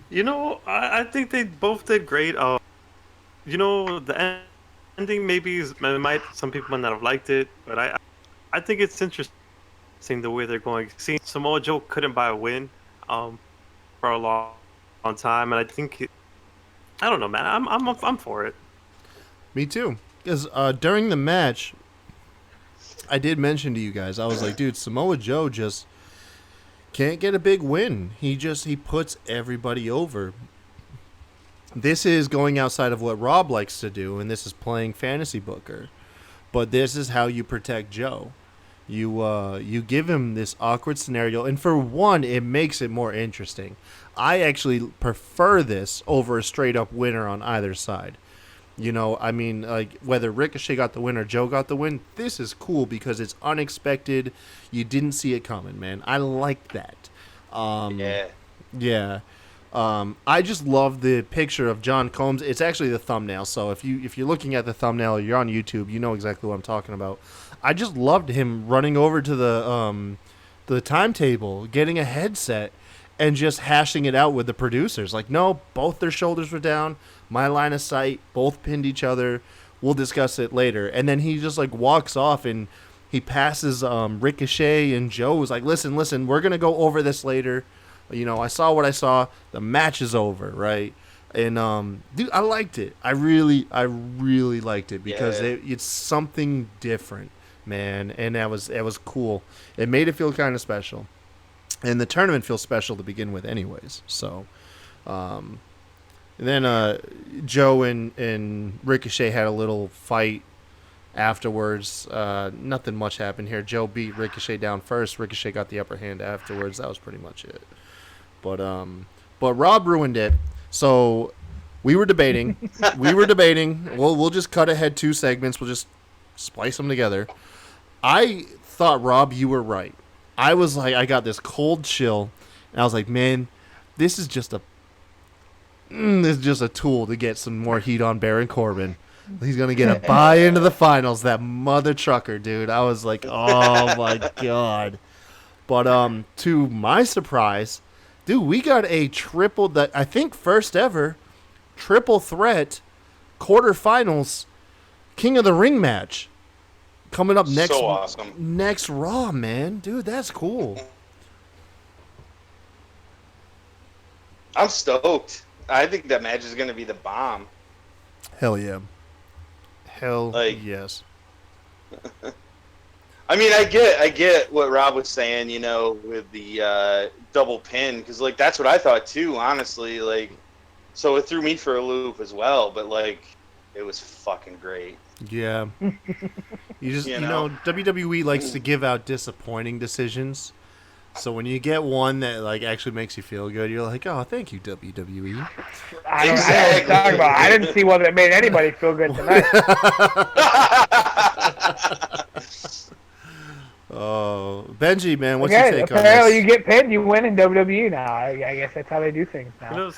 You know, I think they both did great. You know, the ending maybe some people might not have liked it, but I think it's interesting the way they're going. See, Samoa Joe couldn't buy a win, for a long time, and I think I don't know, man. I'm for it. Me too. Because during the match, I did mention to you guys, I was like, dude, Samoa Joe just can't get a big win. He puts everybody over. This is going outside of what Rob likes to do, and this is playing fantasy booker. But this is how you protect Joe. You give him this awkward scenario, and for one, it makes it more interesting. I actually prefer this over a straight-up winner on either side. You know, I mean, like, whether Ricochet got the win or Joe got the win, this is cool because it's unexpected. You didn't see it coming, man. I like that. Yeah. Yeah. I just love the picture of John Combs. It's actually the thumbnail, so if you're looking at the thumbnail or you're on YouTube, you know exactly what I'm talking about. I just loved him running over to the timetable, getting a headset, and just hashing it out with the producers. Like, no, both their shoulders were down. My line of sight, both pinned each other. We'll discuss it later. And then he just, like, walks off and he passes Ricochet, and Joe was like, listen, we're going to go over this later. You know, I saw what I saw. The match is over, right? And, dude, I liked it. I really liked it because Yeah. it's something different, man. And it was cool. It made it feel kind of special. And the tournament feels special to begin with anyways. So, and then Joe and Ricochet had a little fight afterwards. Nothing much happened here. Joe beat Ricochet down first. Ricochet got the upper hand afterwards. That was pretty much it. But Rob ruined it. So we were debating. We'll just cut ahead 2 segments. We'll just splice them together. I thought, Rob, you were right. I was like, I got this cold chill, and I was like, man, this is just a tool to get some more heat on Baron Corbin. He's gonna get a bye into the finals. That mother trucker, dude. I was like, oh my god. But to my surprise, dude, we got a I think first ever triple threat quarterfinals King of the Ring match. Coming up next, So awesome. next Raw, man. Dude, that's cool. I'm stoked. I think that match is gonna be the bomb. Hell yeah. Hell yes. I mean, I get what Rob was saying, you know, with the double pin, because like that's what I thought too, honestly. Like, so it threw me for a loop as well, but like, it was fucking great. Yeah. You You know, know? WWE likes to give out disappointing decisions. So when you get one that like actually makes you feel good, you're like, "Oh, thank you, WWE." I don't know what you're talking about. I didn't see one that made anybody feel good tonight. Oh, Benji, man, what's Okay, your take on apparently this? you get pinned, you win in WWE now. I guess that's how they do things You now. know,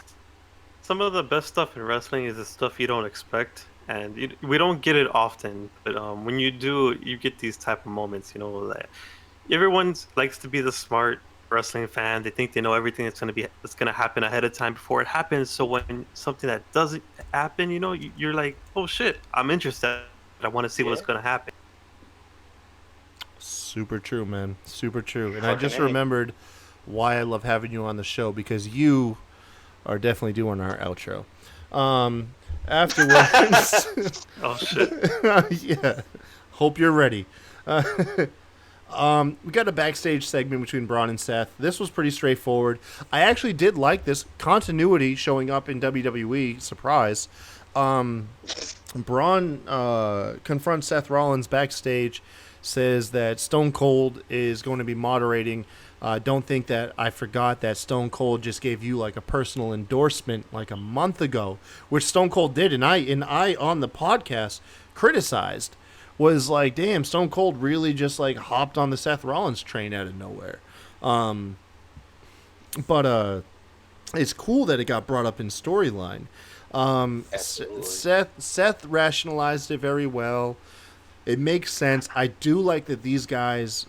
some of the best stuff in wrestling is the stuff you don't expect, and we don't get it often. But when you do, you get these type of moments. That everyone likes to be the smart wrestling fan. They think they know everything that's gonna happen ahead of time before it happens. So when something that doesn't happen, you're like, oh shit, I'm interested. I want to see what's gonna happen. Super true, man. Super true. And I Fucking just A. remembered why I love having you on the show, because you are definitely doing our outro. Afterwards, Oh shit. yeah. Hope you're ready. We got a backstage segment between Braun and Seth. This was pretty straightforward. I actually did like this continuity showing up in WWE. Surprise. Braun confronts Seth Rollins backstage, says that Stone Cold is going to be moderating. Don't think that I forgot that Stone Cold just gave you like a personal endorsement like a month ago, which Stone Cold did, and I on the podcast criticized. Was like, damn, Stone Cold really just like hopped on the Seth Rollins train out of nowhere. But it's cool that it got brought up in storyline. Seth rationalized it very well. It makes sense. I do like that these guys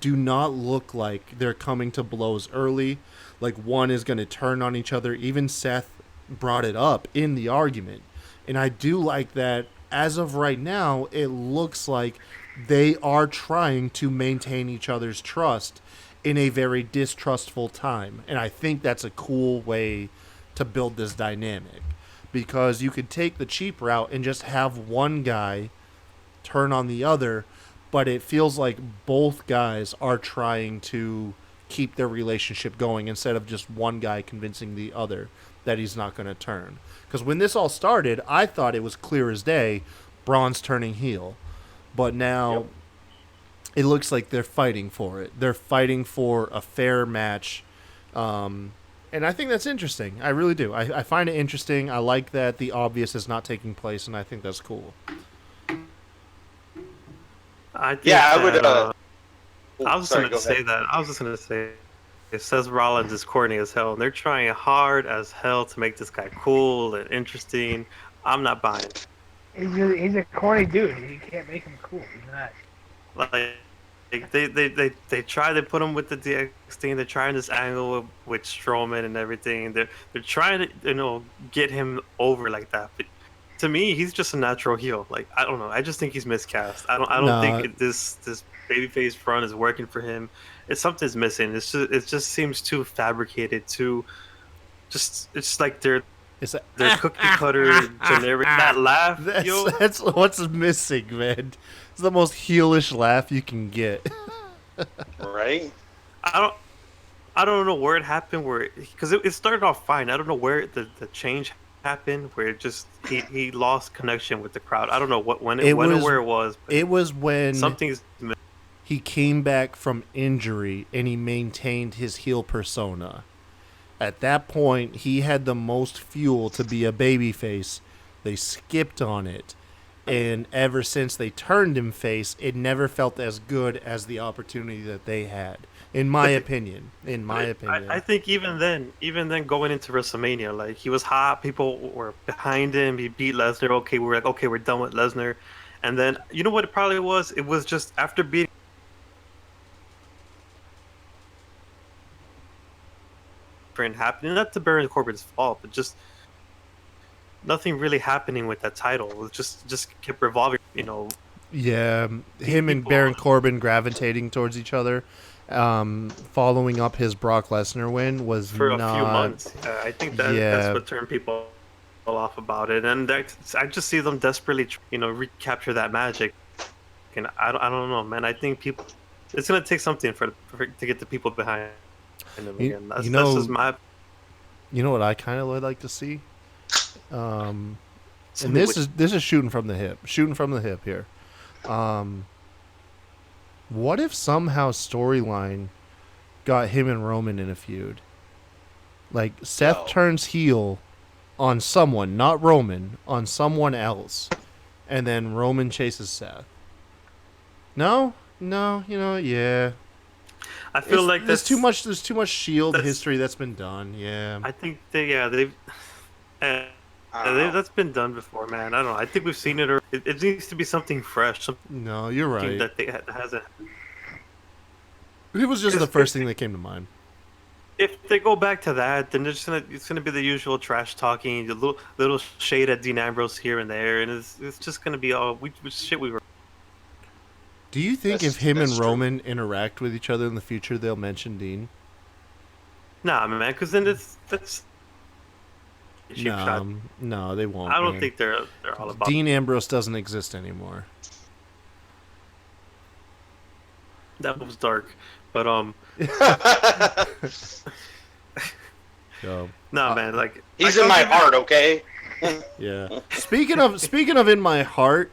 do not look like they're coming to blows early. Like one is going to turn on each other. Even Seth brought it up in the argument. And I do like that as of right now, it looks like they are trying to maintain each other's trust in a very distrustful time. And I think that's a cool way to build this dynamic. Because you could take the cheap route and just have one guy turn on the other, but it feels like both guys are trying to keep their relationship going instead of just one guy convincing the other that he's not going to turn. Because when this all started, I thought it was clear as day, Braun's turning heel. But now it looks like they're fighting for it. They're fighting for a fair match. And I think that's interesting. I really do. I find it interesting. I like that the obvious is not taking place, and I think that's cool. I think Yeah, I that, would. I was Sorry, just gonna say, it says Rollins is corny as hell, and they're trying hard as hell to make this guy cool and interesting. I'm not buying it. He's a corny dude. You can't make him cool. He's not. Like they try to put him with the DX, they're trying this angle with Strowman and everything. They're trying to get him over like that. But to me, he's just a natural heel. Like I don't know. I just think he's miscast. I don't think this babyface front is working for him. Something's missing. It just seems too fabricated. It's like they're cookie cutter generic. That laugh, That's what's missing, man. It's the most heelish laugh you can get. Right? I don't know where it happened. Because it started off fine. I don't know where the change happened. Where it just he lost connection with the crowd. I don't know when or where it was. But it was when something's. He came back from injury and he maintained his heel persona. At that point, he had the most fuel to be a babyface. They skipped on it. And ever since they turned him face, it never felt as good as the opportunity that they had. In my opinion. I think even then going into WrestleMania, like he was hot, people were behind him, he beat Lesnar, okay, we're done with Lesnar. And then, you know what it probably was? It was just after beating happening, not to Baron Corbin's fault, but just nothing really happening with that title. It was just kept revolving, Yeah, him and Baron Corbin gravitating towards each other, following up his Brock Lesnar win was for a few months. I think that's what turned people off about it, and I just see them desperately, recapture that magic. And I don't know, man. I think it's gonna take something to get the people behind them again. That's just my. You know what I kind of would like to see. And this is shooting from the hip here. What if somehow storyline got him and Roman in a feud? Like Seth turns heel on someone, not Roman, on someone else, and then Roman chases Seth. No, yeah. I feel like there's too much Shield history that's been done. Yeah, I think they've. I don't know. That's been done before, man. I don't know. I think we've seen it, or it needs to be something fresh, something No, you're right. that hasn't. It was just the first thing that came to mind. If they go back to that, then it's gonna be the usual trash talking, the little shade at Dean Ambrose here and there, and it's just gonna be all shit we were. Do you think That's- if him and that's true. Roman interact with each other in the future, they'll mention Dean? Nah, man, because then that's a cheap shot. No, they won't. I don't man. think they're all about. Dean Ambrose doesn't exist anymore. That was dark, but So, nah, man, like He's I in my can't give heart, okay? yeah. Speaking of in my heart,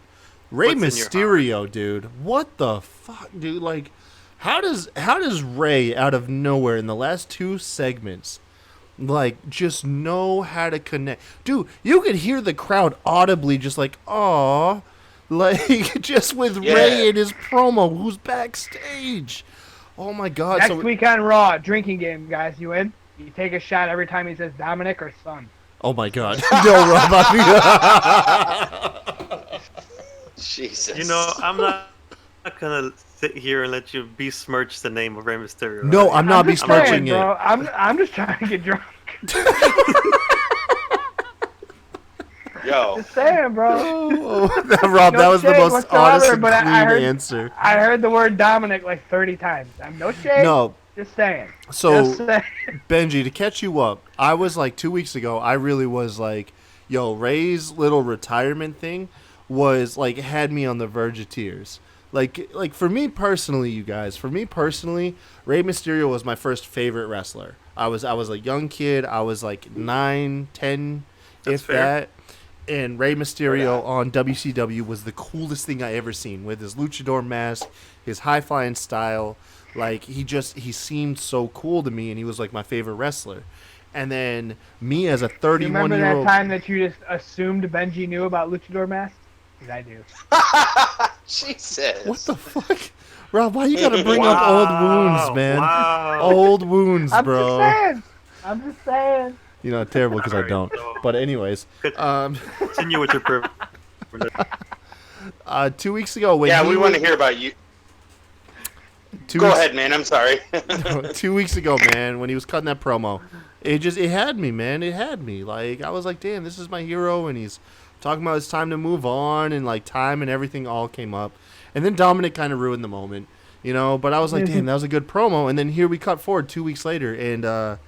Rey What's in your Mysterio, dude. What the fuck, dude? Like, how does Rey out of nowhere in the last 2 segments, like, just know how to connect? Dude, you could hear the crowd audibly just like, "Aw," like just with Yeah. Rey in his promo, who's backstage. Oh my God! Next week on Raw, drinking game, guys. You in? You take a shot every time he says Dominic or Son. Oh my God! No, Rob. Jesus. You know, I'm not gonna sit here and let you besmirch the name of Rey Mysterio. No, I'm not just besmirching saying, it. bro. I'm just trying to get drunk. Yo. Just saying, bro. Rob, No that was the shade most whatsoever, honest and but clean I heard- answer. I heard the word Dominic like 30 times. I'm no shade. No, Just saying. so Just saying. Benji, to catch you up, I was like 2 weeks ago, I really was like, yo, Ray's little retirement thing was like had me on the verge of tears. Like for me personally, you guys, Rey Mysterio was my first favorite wrestler. I was a young kid. I was like 9, 10, That's if fair. that. And Rey Mysterio on WCW was the coolest thing I ever seen, with his luchador mask, his high flying style. Like he seemed so cool to me, and he was like my favorite wrestler. And then me as a You remember 31-year-old. that time that you just assumed Benji knew about luchador masks? 'Cause I do. Jesus. What the fuck, Rob? Why you gotta bring up old wounds, man? Wow. Old wounds, I'm bro. just saying. I'm just saying. You know, terrible because I Alright, don't. so- But anyways, Continue with your privilege. 2 weeks ago when Yeah, he we was- want to hear about you. two Go weeks- ahead, man. I'm sorry. 2 weeks ago, man, when he was cutting that promo, it had me, man. It had me. Like, I was like, damn, this is my hero, and he's talking about it's time to move on, and like time and everything all came up. And then Dominic kind of ruined the moment, you know. But I was like, damn, that was a good promo. And then here we cut forward 2 weeks later, and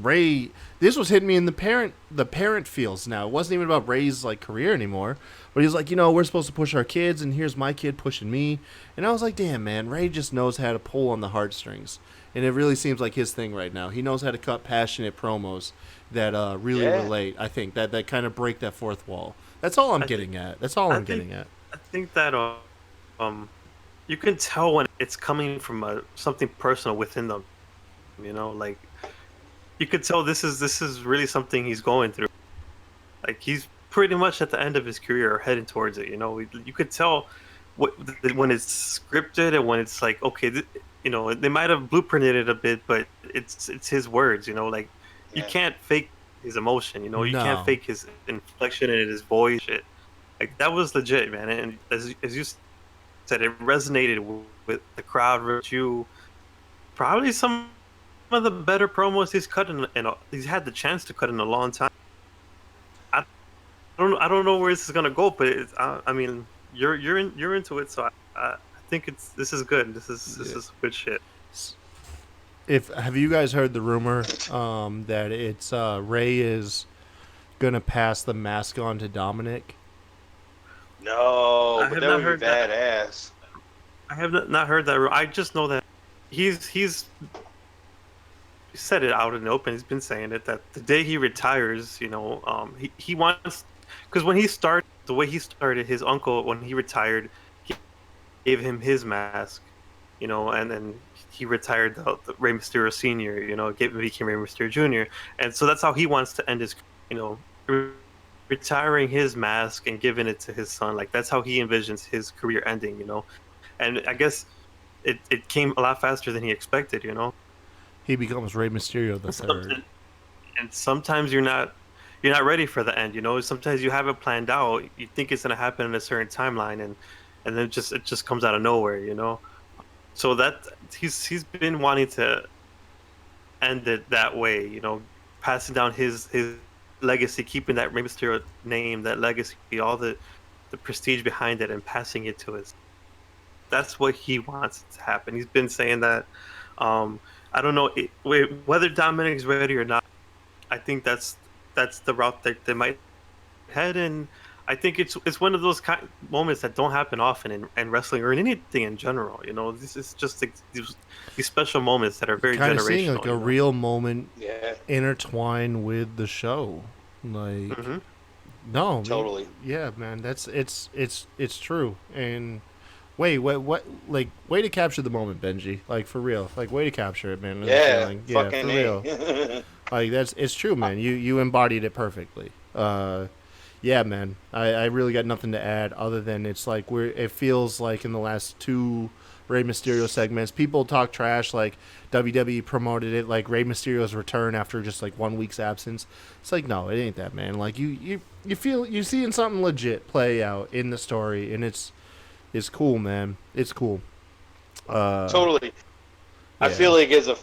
Ray, this was hitting me in the parent feels now. It wasn't even about Ray's like career anymore. But he's like, you know, we're supposed to push our kids, and here's my kid pushing me. And I was like, damn, man, Ray just knows how to pull on the heartstrings. And it really seems like his thing right now. He knows how to cut passionate promos that really relate, I think, that kind of break that fourth wall. That's all I'm getting at. That's all I'm getting at. I think that you can tell when it's coming from something personal within them. You know, like you could tell this is really something he's going through. Like he's pretty much at the end of his career, or heading towards it. You know, you could tell when it's scripted and when it's like, okay, you know, they might have blueprinted it a bit, but it's his words. You know, like you can't fake his emotion. You know, you No. can't fake his inflection and his voice. Shit. Like that was legit, man. And as you said, it resonated with the crowd. With you, probably some of the better promos he's cut he's had the chance to cut in a long time. I don't know where this is gonna go, but I mean, you're into it, so I think this is good. This is good shit. Have you guys heard the rumor that it's Ray is gonna pass the mask on to Dominic? No, I but have that not would be heard that. badass. I have not heard that. I just know that he's said it out in the open. He's been saying it that the day he retires, you know, he wants, because when he started, the way he started, his uncle, when he retired, he gave him his mask, you know, and then he retired the Rey Mysterio Senior, you know, became Rey Mysterio Junior, and so that's how he wants to end his, you know, retiring his mask and giving it to his son. Like that's how he envisions his career ending, you know, and I guess it came a lot faster than he expected, you know. He becomes Rey Mysterio the third. And sometimes you're not you're not ready for the end. You know, sometimes you have it planned out. You think it's gonna happen in a certain timeline, and then it just comes out of nowhere. You know, so that he's been wanting to end it that way. You know, passing down his legacy, keeping that Rey Mysterio name, that legacy, all the prestige behind it, and passing it to his. That's what he wants to happen. He's been saying that. I don't know whether Dominic's ready or not. I think that's the route that they might head in. I think it's one of those moments that don't happen often in wrestling or in anything in general. You know, this is just these special moments that are very kind generational. of seeing like a real moment Yeah. intertwine with the show. Like, no, Totally. yeah, man, it's true. And what, like, way to capture the moment, Benji. Like, for real, like, way to capture it, man. Yeah, Yeah, fucking for real. Like, it's true, man. You embodied it perfectly. Yeah, man. I really got nothing to add other than it's like it feels like in the last two Rey Mysterio segments, people talk trash like WWE promoted it like Rey Mysterio's return after just like 1 week's absence. It's like, no, it ain't that, man. Like you feel you're seeing something legit play out in the story, and it's cool, man. It's cool. Totally. I Yeah. feel like as a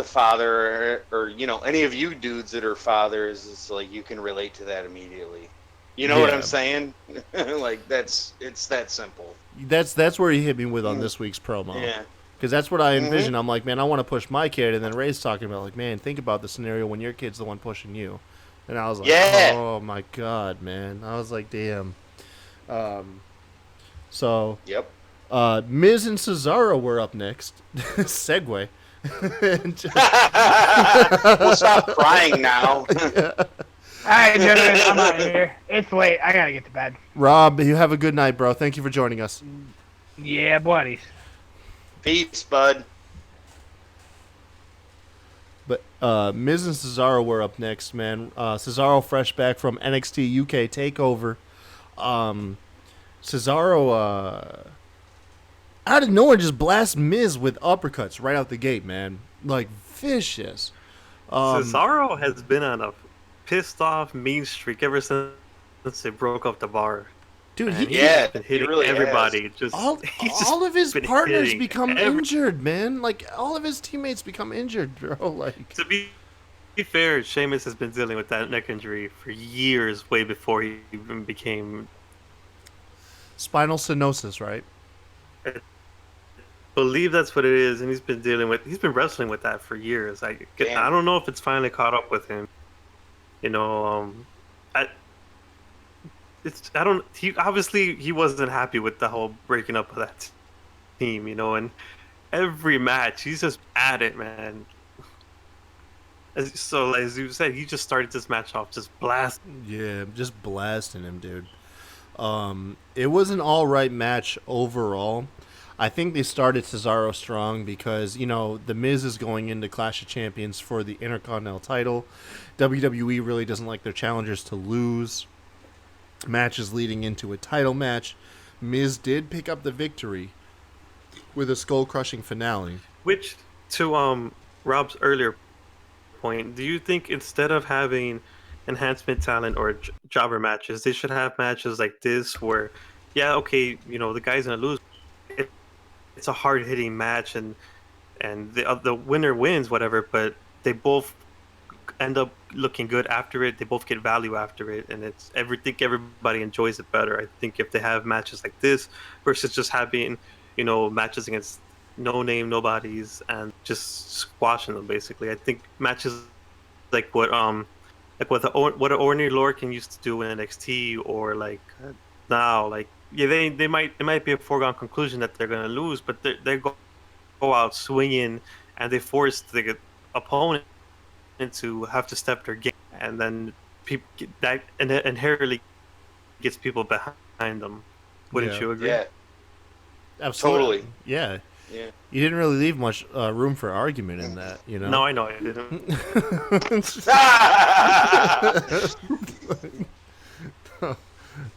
father or any of you dudes that are fathers, it's like you can relate to that immediately. You know what Yeah. I'm saying? Like it's that simple. That's where he hit me with on this week's promo. Yeah. Because that's what I envision. I'm like, man, I want to push my kid. And then Ray's talking about, like, man, think about the scenario when your kid's the one pushing you. And I was like, Yeah. oh, my God, man. I was like, damn. So, Yep. Miz and Cesaro were up next. Segue. We'll stop crying now. All right, gentlemen, I'm out of here. It's late. I gotta get to bed. Rob, you have a good night, bro. Thank you for joining us. Yeah, buddies. Peace, bud. But Miz and Cesaro were up next, man. Cesaro fresh back from NXT UK Takeover. Cesaro out of nowhere just blasts Miz with uppercuts right out the gate, man. Like vicious. Cesaro has been on a pissed off mean streak ever since they broke up the bar. Dude, And he, Yeah, he's been hitting he really everybody. has. Just all of his been partners hitting become injured, man. Like all of his teammates become injured, bro. Like To be fair, Sheamus has been dealing with that neck injury for years, way before he even became. spinal stenosis, right? I believe that's what it is, and he's been wrestling with that for years. I Damn. don't know if it's finally caught up with him. You know, he obviously he wasn't happy with the whole breaking up of that team, you know, and every match he's just at it, man. As you said, he just started this match off just blast. Yeah, just blasting him, dude. It was an all right match overall. I think they started Cesaro strong because, you know, The Miz is going into Clash of Champions for the Intercontinental title. WWE really doesn't like their challengers to lose matches leading into a title match. Miz did pick up the victory with a skull-crushing finale. Which, to Rob's earlier point, do you think instead of having enhancement talent or jobber matches, they should have matches like this where, yeah, okay, you know, the guy's gonna lose. It's a hard hitting match, and the winner wins, whatever. But they both end up looking good after it. They both get value after it, and think everybody enjoys it better. I think if they have matches like this versus just having, you know, matches against no name nobodies and just squashing them basically. I think matches like what an Ordinary Lorcan used to do in NXT or like now, like yeah, they might be a foregone conclusion that they're gonna lose, but they go out swinging and they force the opponent to have to step their game, and then people that inherently gets people behind them. Wouldn't you agree? Yeah. Absolutely. Totally. Yeah. Yeah. You didn't really leave much room for argument in that, you know? No, I know I didn't.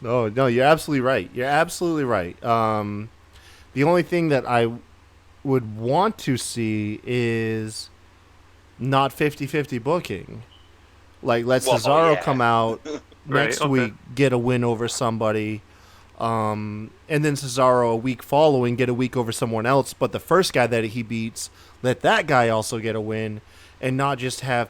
No, you're absolutely right. You're absolutely right. The only thing that I would want to see is not 50-50 booking. Like, let Well, Cesaro yeah. come out Right, next okay. week, get a win over somebody, and then Cesaro a week following get a week over someone else. But the first guy that he beats, let that guy also get a win, and not just have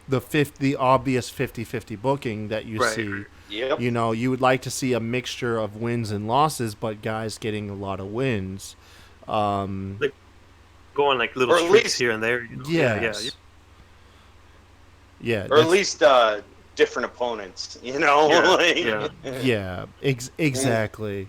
the obvious 50-50 booking that you Right, see. right. Yep. You know, you would like to see a mixture of wins and losses, but guys getting a lot of wins. Like going like little Or at streaks least- here and there. You know? Yeah, Yes. Yeah, Or at that's- least different opponents, you know? Yeah, Like- yeah. Yeah, exactly.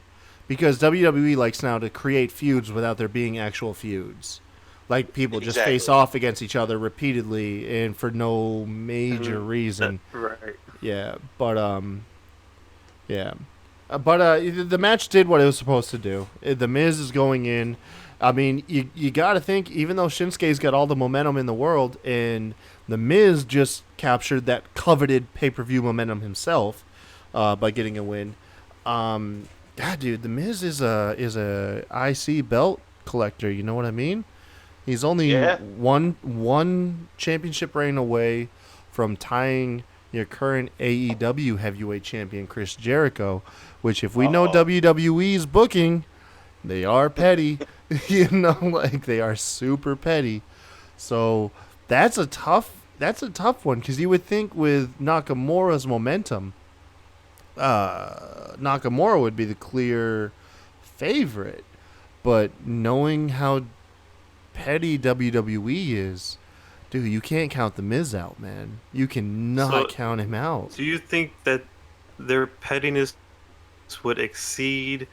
Because WWE likes now to create feuds without there being actual feuds. Like, people just face Exactly. off against each other repeatedly and for no major Mhm. reason. Right. Yeah, but yeah. The match did what it was supposed to do. The Miz is going in. I mean, you got to think, even though Shinsuke's got all the momentum in the world, and the Miz just captured that coveted pay-per-view momentum himself by getting a win. God, dude, the Miz is a IC belt collector. You know what I mean? He's only Yeah. one championship reign away from tying your current AEW heavyweight champion Chris Jericho, which, if we know WWE's booking, they are petty. You know, like, they are super petty. So that's a tough one, because you would think with Nakamura's momentum, Nakamura would be the clear favorite. But knowing how petty WWE is, dude, you can't count the Miz out, man. You cannot So- count him out. Do you think that their pettiness would exceed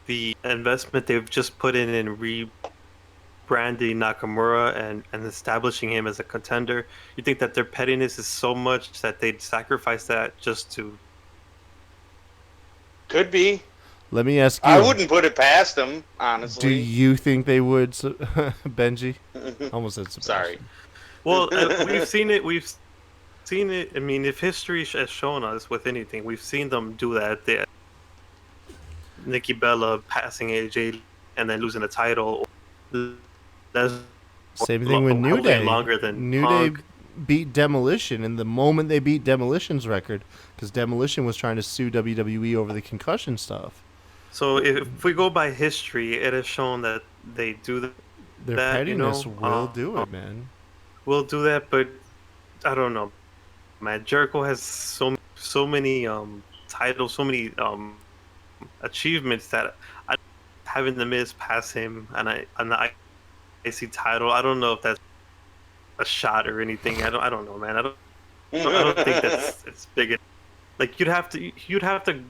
the investment they've just put in rebranding Nakamura and establishing him as a contender? You think that their pettiness is so much that they'd sacrifice that just to... Could be. Let me ask you. I wouldn't put it past them, Do honestly. you think they would, Benji? Almost said Sebastian. Sorry. Well, we've seen it. We've seen it. I mean, if history has shown us with anything, we've seen them do that. Nikki Bella passing AJ and then losing the title. That's Same thing with New way Day. longer than New Punk. Day beat Demolition, and the moment they beat Demolition's record, because Demolition was trying to sue WWE over the concussion stuff. So if we go by history, it has shown that they do Their that. pettiness you know, will do it, man. We'll do that, but I don't know, man. Jericho has so many titles, so many achievements that having the Miz pass him and the IC title, I don't know if that's a shot or anything. I don't know, man. I don't think that's it's big. Like, you'd have to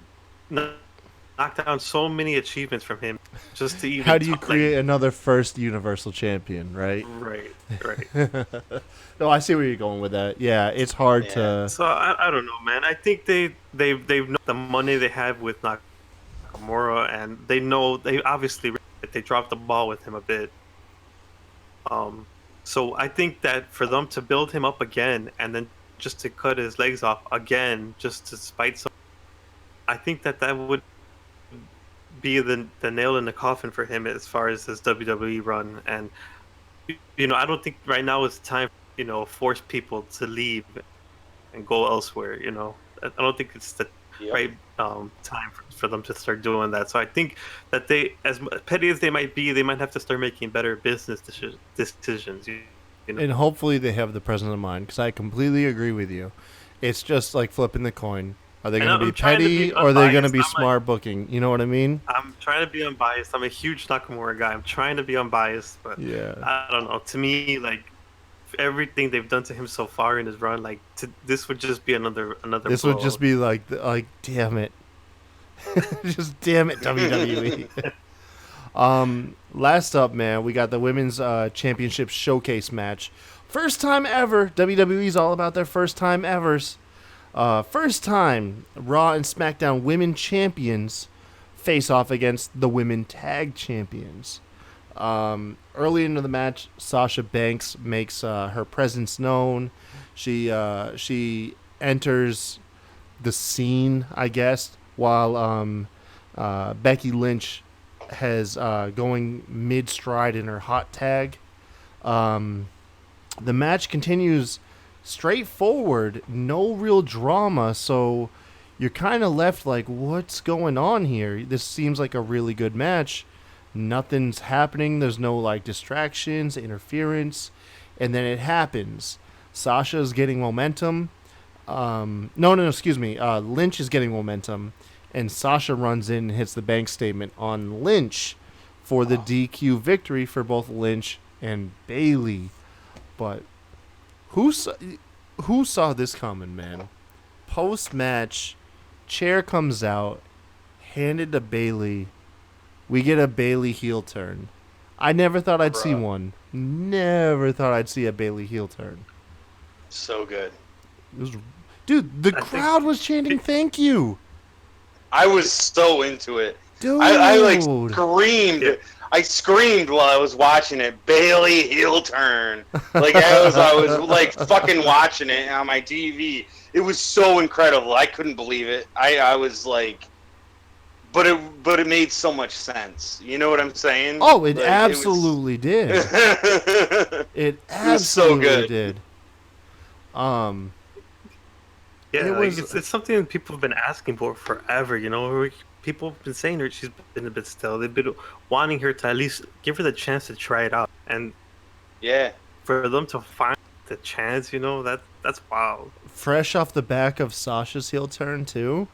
knock down so many achievements from him just to even. How do you create another first Universal Champion, right? Right. No, I see where you're going with that. Yeah, it's hard Yeah. to. So I don't know, man. I think they've known the money they have with Nakamura, and they obviously they dropped the ball with him a bit. So I think that for them to build him up again and then just to cut his legs off again just to spite some, I think that would be the nail in the coffin for him as far as his WWE run. And I don't think right now is the time, force people to leave and go elsewhere. I don't think it's the Yep. right time for them to start doing that. So I think that they, as petty as they might be, they might have to start making better business decisions. And hopefully they have the presence of mind, because I completely agree with you. It's just like flipping the coin. Are they going to be I'm trying to petty, be or are they going to unbiased. be I'm smart booking? You know what I mean? I'm trying to be unbiased. I'm a huge Nakamura guy. I'm trying to be unbiased, but Yeah. I don't know. To me, like, everything they've done to him so far in his run, like, this would just be another. This would just be like, damn it. Just damn it, WWE. Last up, man, we got the Women's Championship Showcase match. First time ever. WWE's all about their first time evers. First time Raw and SmackDown Women Champions face off against the Women Tag Champions. Early into the match, Sasha Banks makes her presence known. She enters the scene, I guess, while Becky Lynch has going mid-stride in her hot tag. The match continues straightforward, no real drama. So you're kind of left like, what's going on here? This seems like a really good match. Nothing's happening. There's no like distractions, interference, and then it happens. Sasha's getting momentum. No, excuse me. Lynch is getting momentum, and Sasha runs in and hits the bank statement on Lynch for the DQ victory for both Lynch and Bayley. But who saw this coming, man? Post match, chair comes out, handed to Bayley. We get a Bayley heel turn. I never thought I'd see one. Never thought I'd see a Bayley heel turn. So good. It was, dude, the crowd was chanting "Thank you." I was so into it. Dude, I like screamed. Yeah. I screamed while I was watching it. Bayley heel turn. Like I was like fucking watching it on my TV. It was so incredible. I couldn't believe it. I was like, but it made so much sense. You know what I'm saying? Oh, it like, absolutely did. It absolutely was so good. did. Yeah, It like, was- it's something that people have been asking for forever. You know, people have been saying her she's been a bit still. They've been wanting her to at least give her the chance to try it out, and Yeah. for them to find the chance, you know, that's wild. Fresh off the back of Sasha's heel turn too.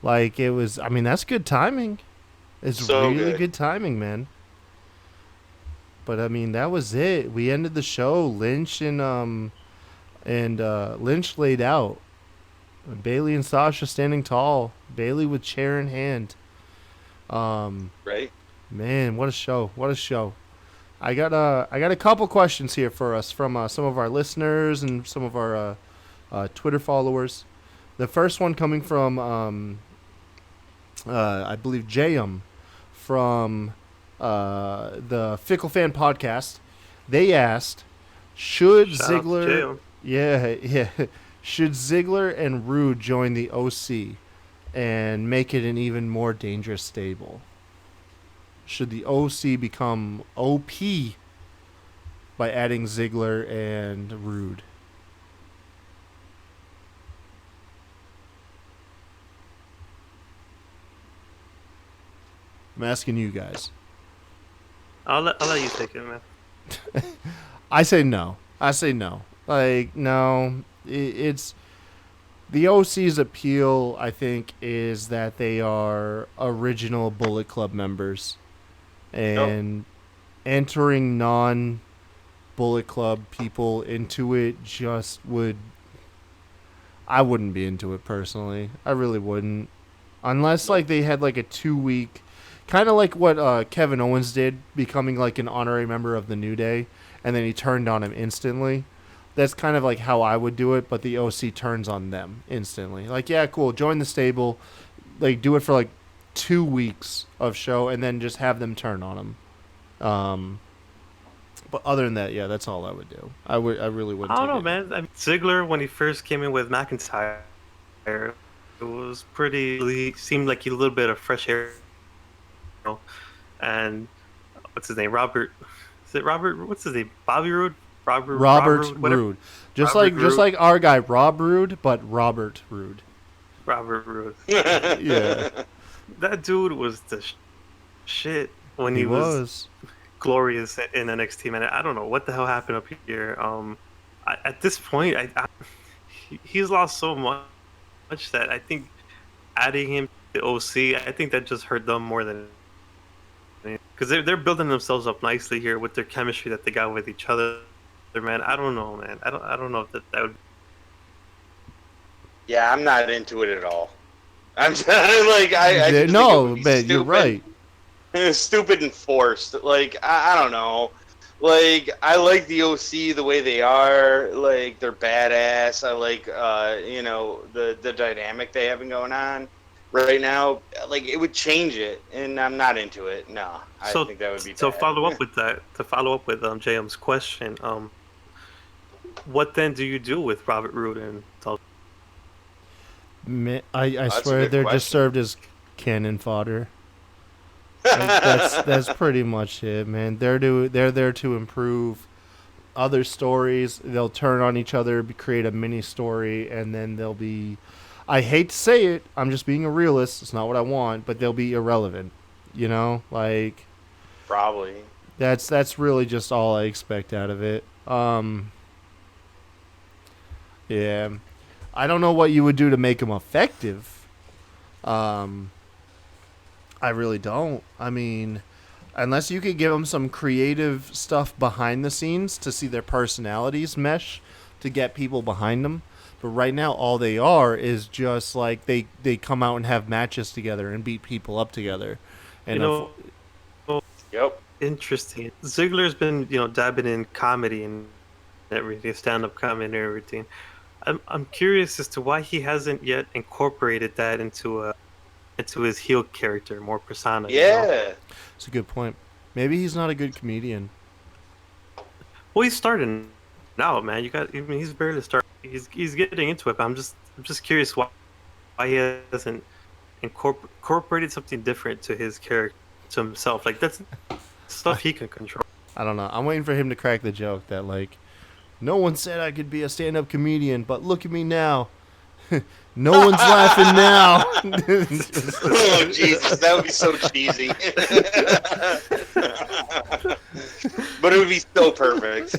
Like it was. I mean, that's good timing. It's So really good. good timing, man. But I mean, that was it. We ended the show. Lynch and Lynch laid out. Bayley and Sasha standing tall. Bayley with chair in hand. Right. Man, what a show! What a show! I got a couple questions here for us from some of our listeners and some of our Twitter followers. The first one coming from I believe Jayum from the Fickle Fan podcast. They asked, should Shout out to Ziggler? Jay-O. Yeah. Should Ziggler and Rude join the OC and make it an even more dangerous stable? Should the OC become OP by adding Ziggler and Rude? I'm asking you guys. I'll let you take it, man. I say no. Like, no. It's the OC's appeal, I think, is that they are original Bullet Club members. And entering non-Bullet Club people into it just would... I wouldn't be into it personally. I really wouldn't. Unless, like, they had, like, a 2-week... Kind of like what Kevin Owens did, becoming, like, an honorary member of the New Day. And then he turned on him instantly. That's kind of like how I would do it, but the OC turns on them instantly. Like, yeah, cool, join the stable. Like, do it for, like, 2 weeks of show, and then just have them turn on them. But other than that, yeah, that's all I would do. I really wouldn't. I don't know, take it. man. I mean, Ziggler, when he first came in with McIntyre, it was pretty. He seemed like a little bit of fresh air. You know? And what's his name? Robert. Is it Robert? What's his name? Bobby Roode. Robert whatever. Roode. Just Robert just Roode. like our guy Rob Roode, but Robert Roode. Robert Roode. Yeah, That dude was the shit when he he was. glorious in NXT, man. I don't know what the hell happened up here. At this point, he's lost so much that I think adding him to OC, I think that just hurt them more than because they're building themselves up nicely here with their chemistry that they got with each other. Man, I don't know, man. I don't know if that would. Yeah, I'm not into it at all. I'm like I just No, think it would be man, you're right. Stupid and forced. Like I don't know. Like I like the OC the way they are. Like they're badass. I like the dynamic they have going on right now. Like it would change it, and I'm not into it. No, I think that would be. So bad. follow up with that. To follow up with JM's question, what then do you do with Robert Roode and Tulsa? I That's a swear good they're question. just served as cannon fodder. That's pretty much it, man. They're there to improve other stories. They'll turn on each other, create a mini story, and then they'll be. I hate to say it. I'm just being a realist. It's not what I want, but they'll be irrelevant. You know, like Probably. that's really just all I expect out of it. Yeah, I don't know what you would do to make them effective. I really don't. I mean, unless you could give them some creative stuff behind the scenes to see their personalities mesh to get people behind them. But right now, all they are is just like they come out and have matches together and beat people up together. And Yep. Interesting. Ziggler's been, dabbing in comedy and everything, stand-up comedy and everything. I'm curious as to why he hasn't yet incorporated that into his heel character, more persona. Yeah. It's a good point. Maybe he's not a good comedian. Well, he's starting now, man. He's barely starting. He's getting into it. But I'm just curious why he hasn't incorporated something different to his character, to himself. Like that's stuff he can control. I don't know. I'm waiting for him to crack the joke that like, no one said I could be a stand-up comedian, but look at me now. No one's laughing now. Oh Jesus, that would be so cheesy. But it would be so perfect.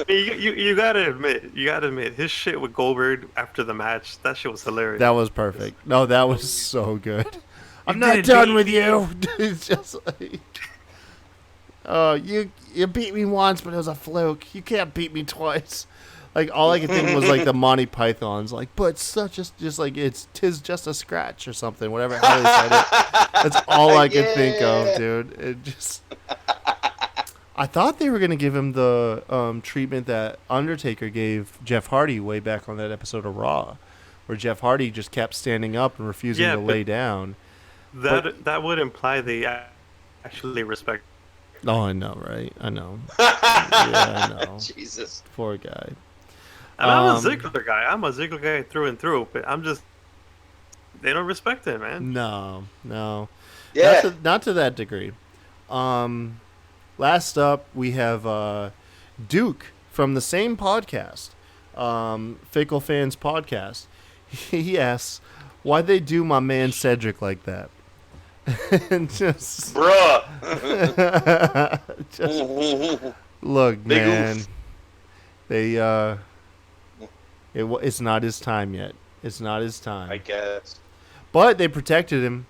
You gotta admit, his shit with Goldberg after the match, that shit was hilarious. That was perfect. No, that was so good. I'm not done with you. It's just like, oh, you beat me once, but it was a fluke. You can't beat me twice. Like all I could think was like the Monty Pythons, like, but just like tis just a scratch or something, whatever how they said it. That's all I could think of, dude. It just. I thought they were gonna give him the treatment that Undertaker gave Jeff Hardy way back on that episode of Raw, where Jeff Hardy just kept standing up and refusing to lay down. That would imply they actually respect. Oh, I know, right? I know. Yeah, I know. Jesus. Poor guy. And I'm a Ziggler guy. I'm a Ziggler guy through and through, but they don't respect him, man. No. Yeah. Not to that degree. Last up, we have Duke from the same podcast, Fickle Fans Podcast. He asks, why'd they do my man Cedric like that? And just... Bruh. Look, Big man. oof. They, it's not his time yet. It's not his time. I guess. But they protected him.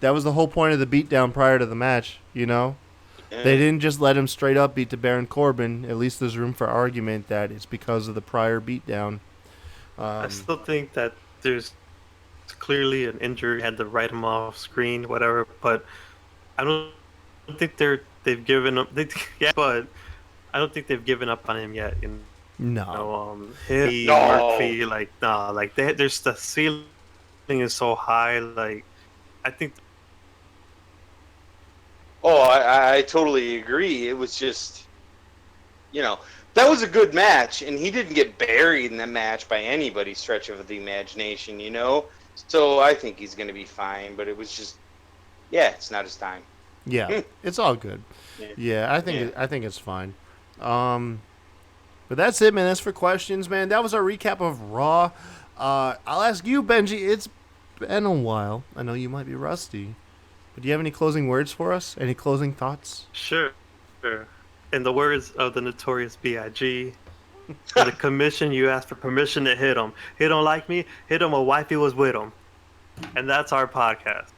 That was the whole point of the beatdown prior to the match, you know? Yeah. They didn't just let him straight up beat to Baron Corbin. At least there's room for argument that it's because of the prior beatdown. I still think that there's clearly an injury, had to write him off screen, whatever, but I don't think they've given up. But I don't think they've given up on him yet. No. Murphy, there's the ceiling is so high. Like, I think. Oh, I totally agree. It was just, that was a good match, and he didn't get buried in that match by anybody's stretch of the imagination, So I think he's going to be fine, but it was just, it's not his time. Yeah, it's all good. Yeah, I think it's fine. But that's it, man. That's for questions, man. That was our recap of Raw. I'll ask you, Benji. It's been a while. I know you might be rusty. But do you have any closing words for us? Any closing thoughts? Sure. In the words of the Notorious B.I.G., for the commission, you asked for permission to hit him. He don't like me, hit him, a wifey was with him. And that's our podcast.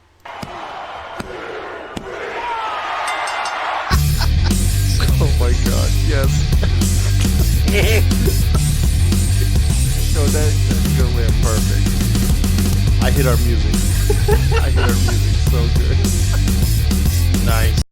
Oh my God, yes. No, that's gonna land perfect. I hit our music so good. Nice.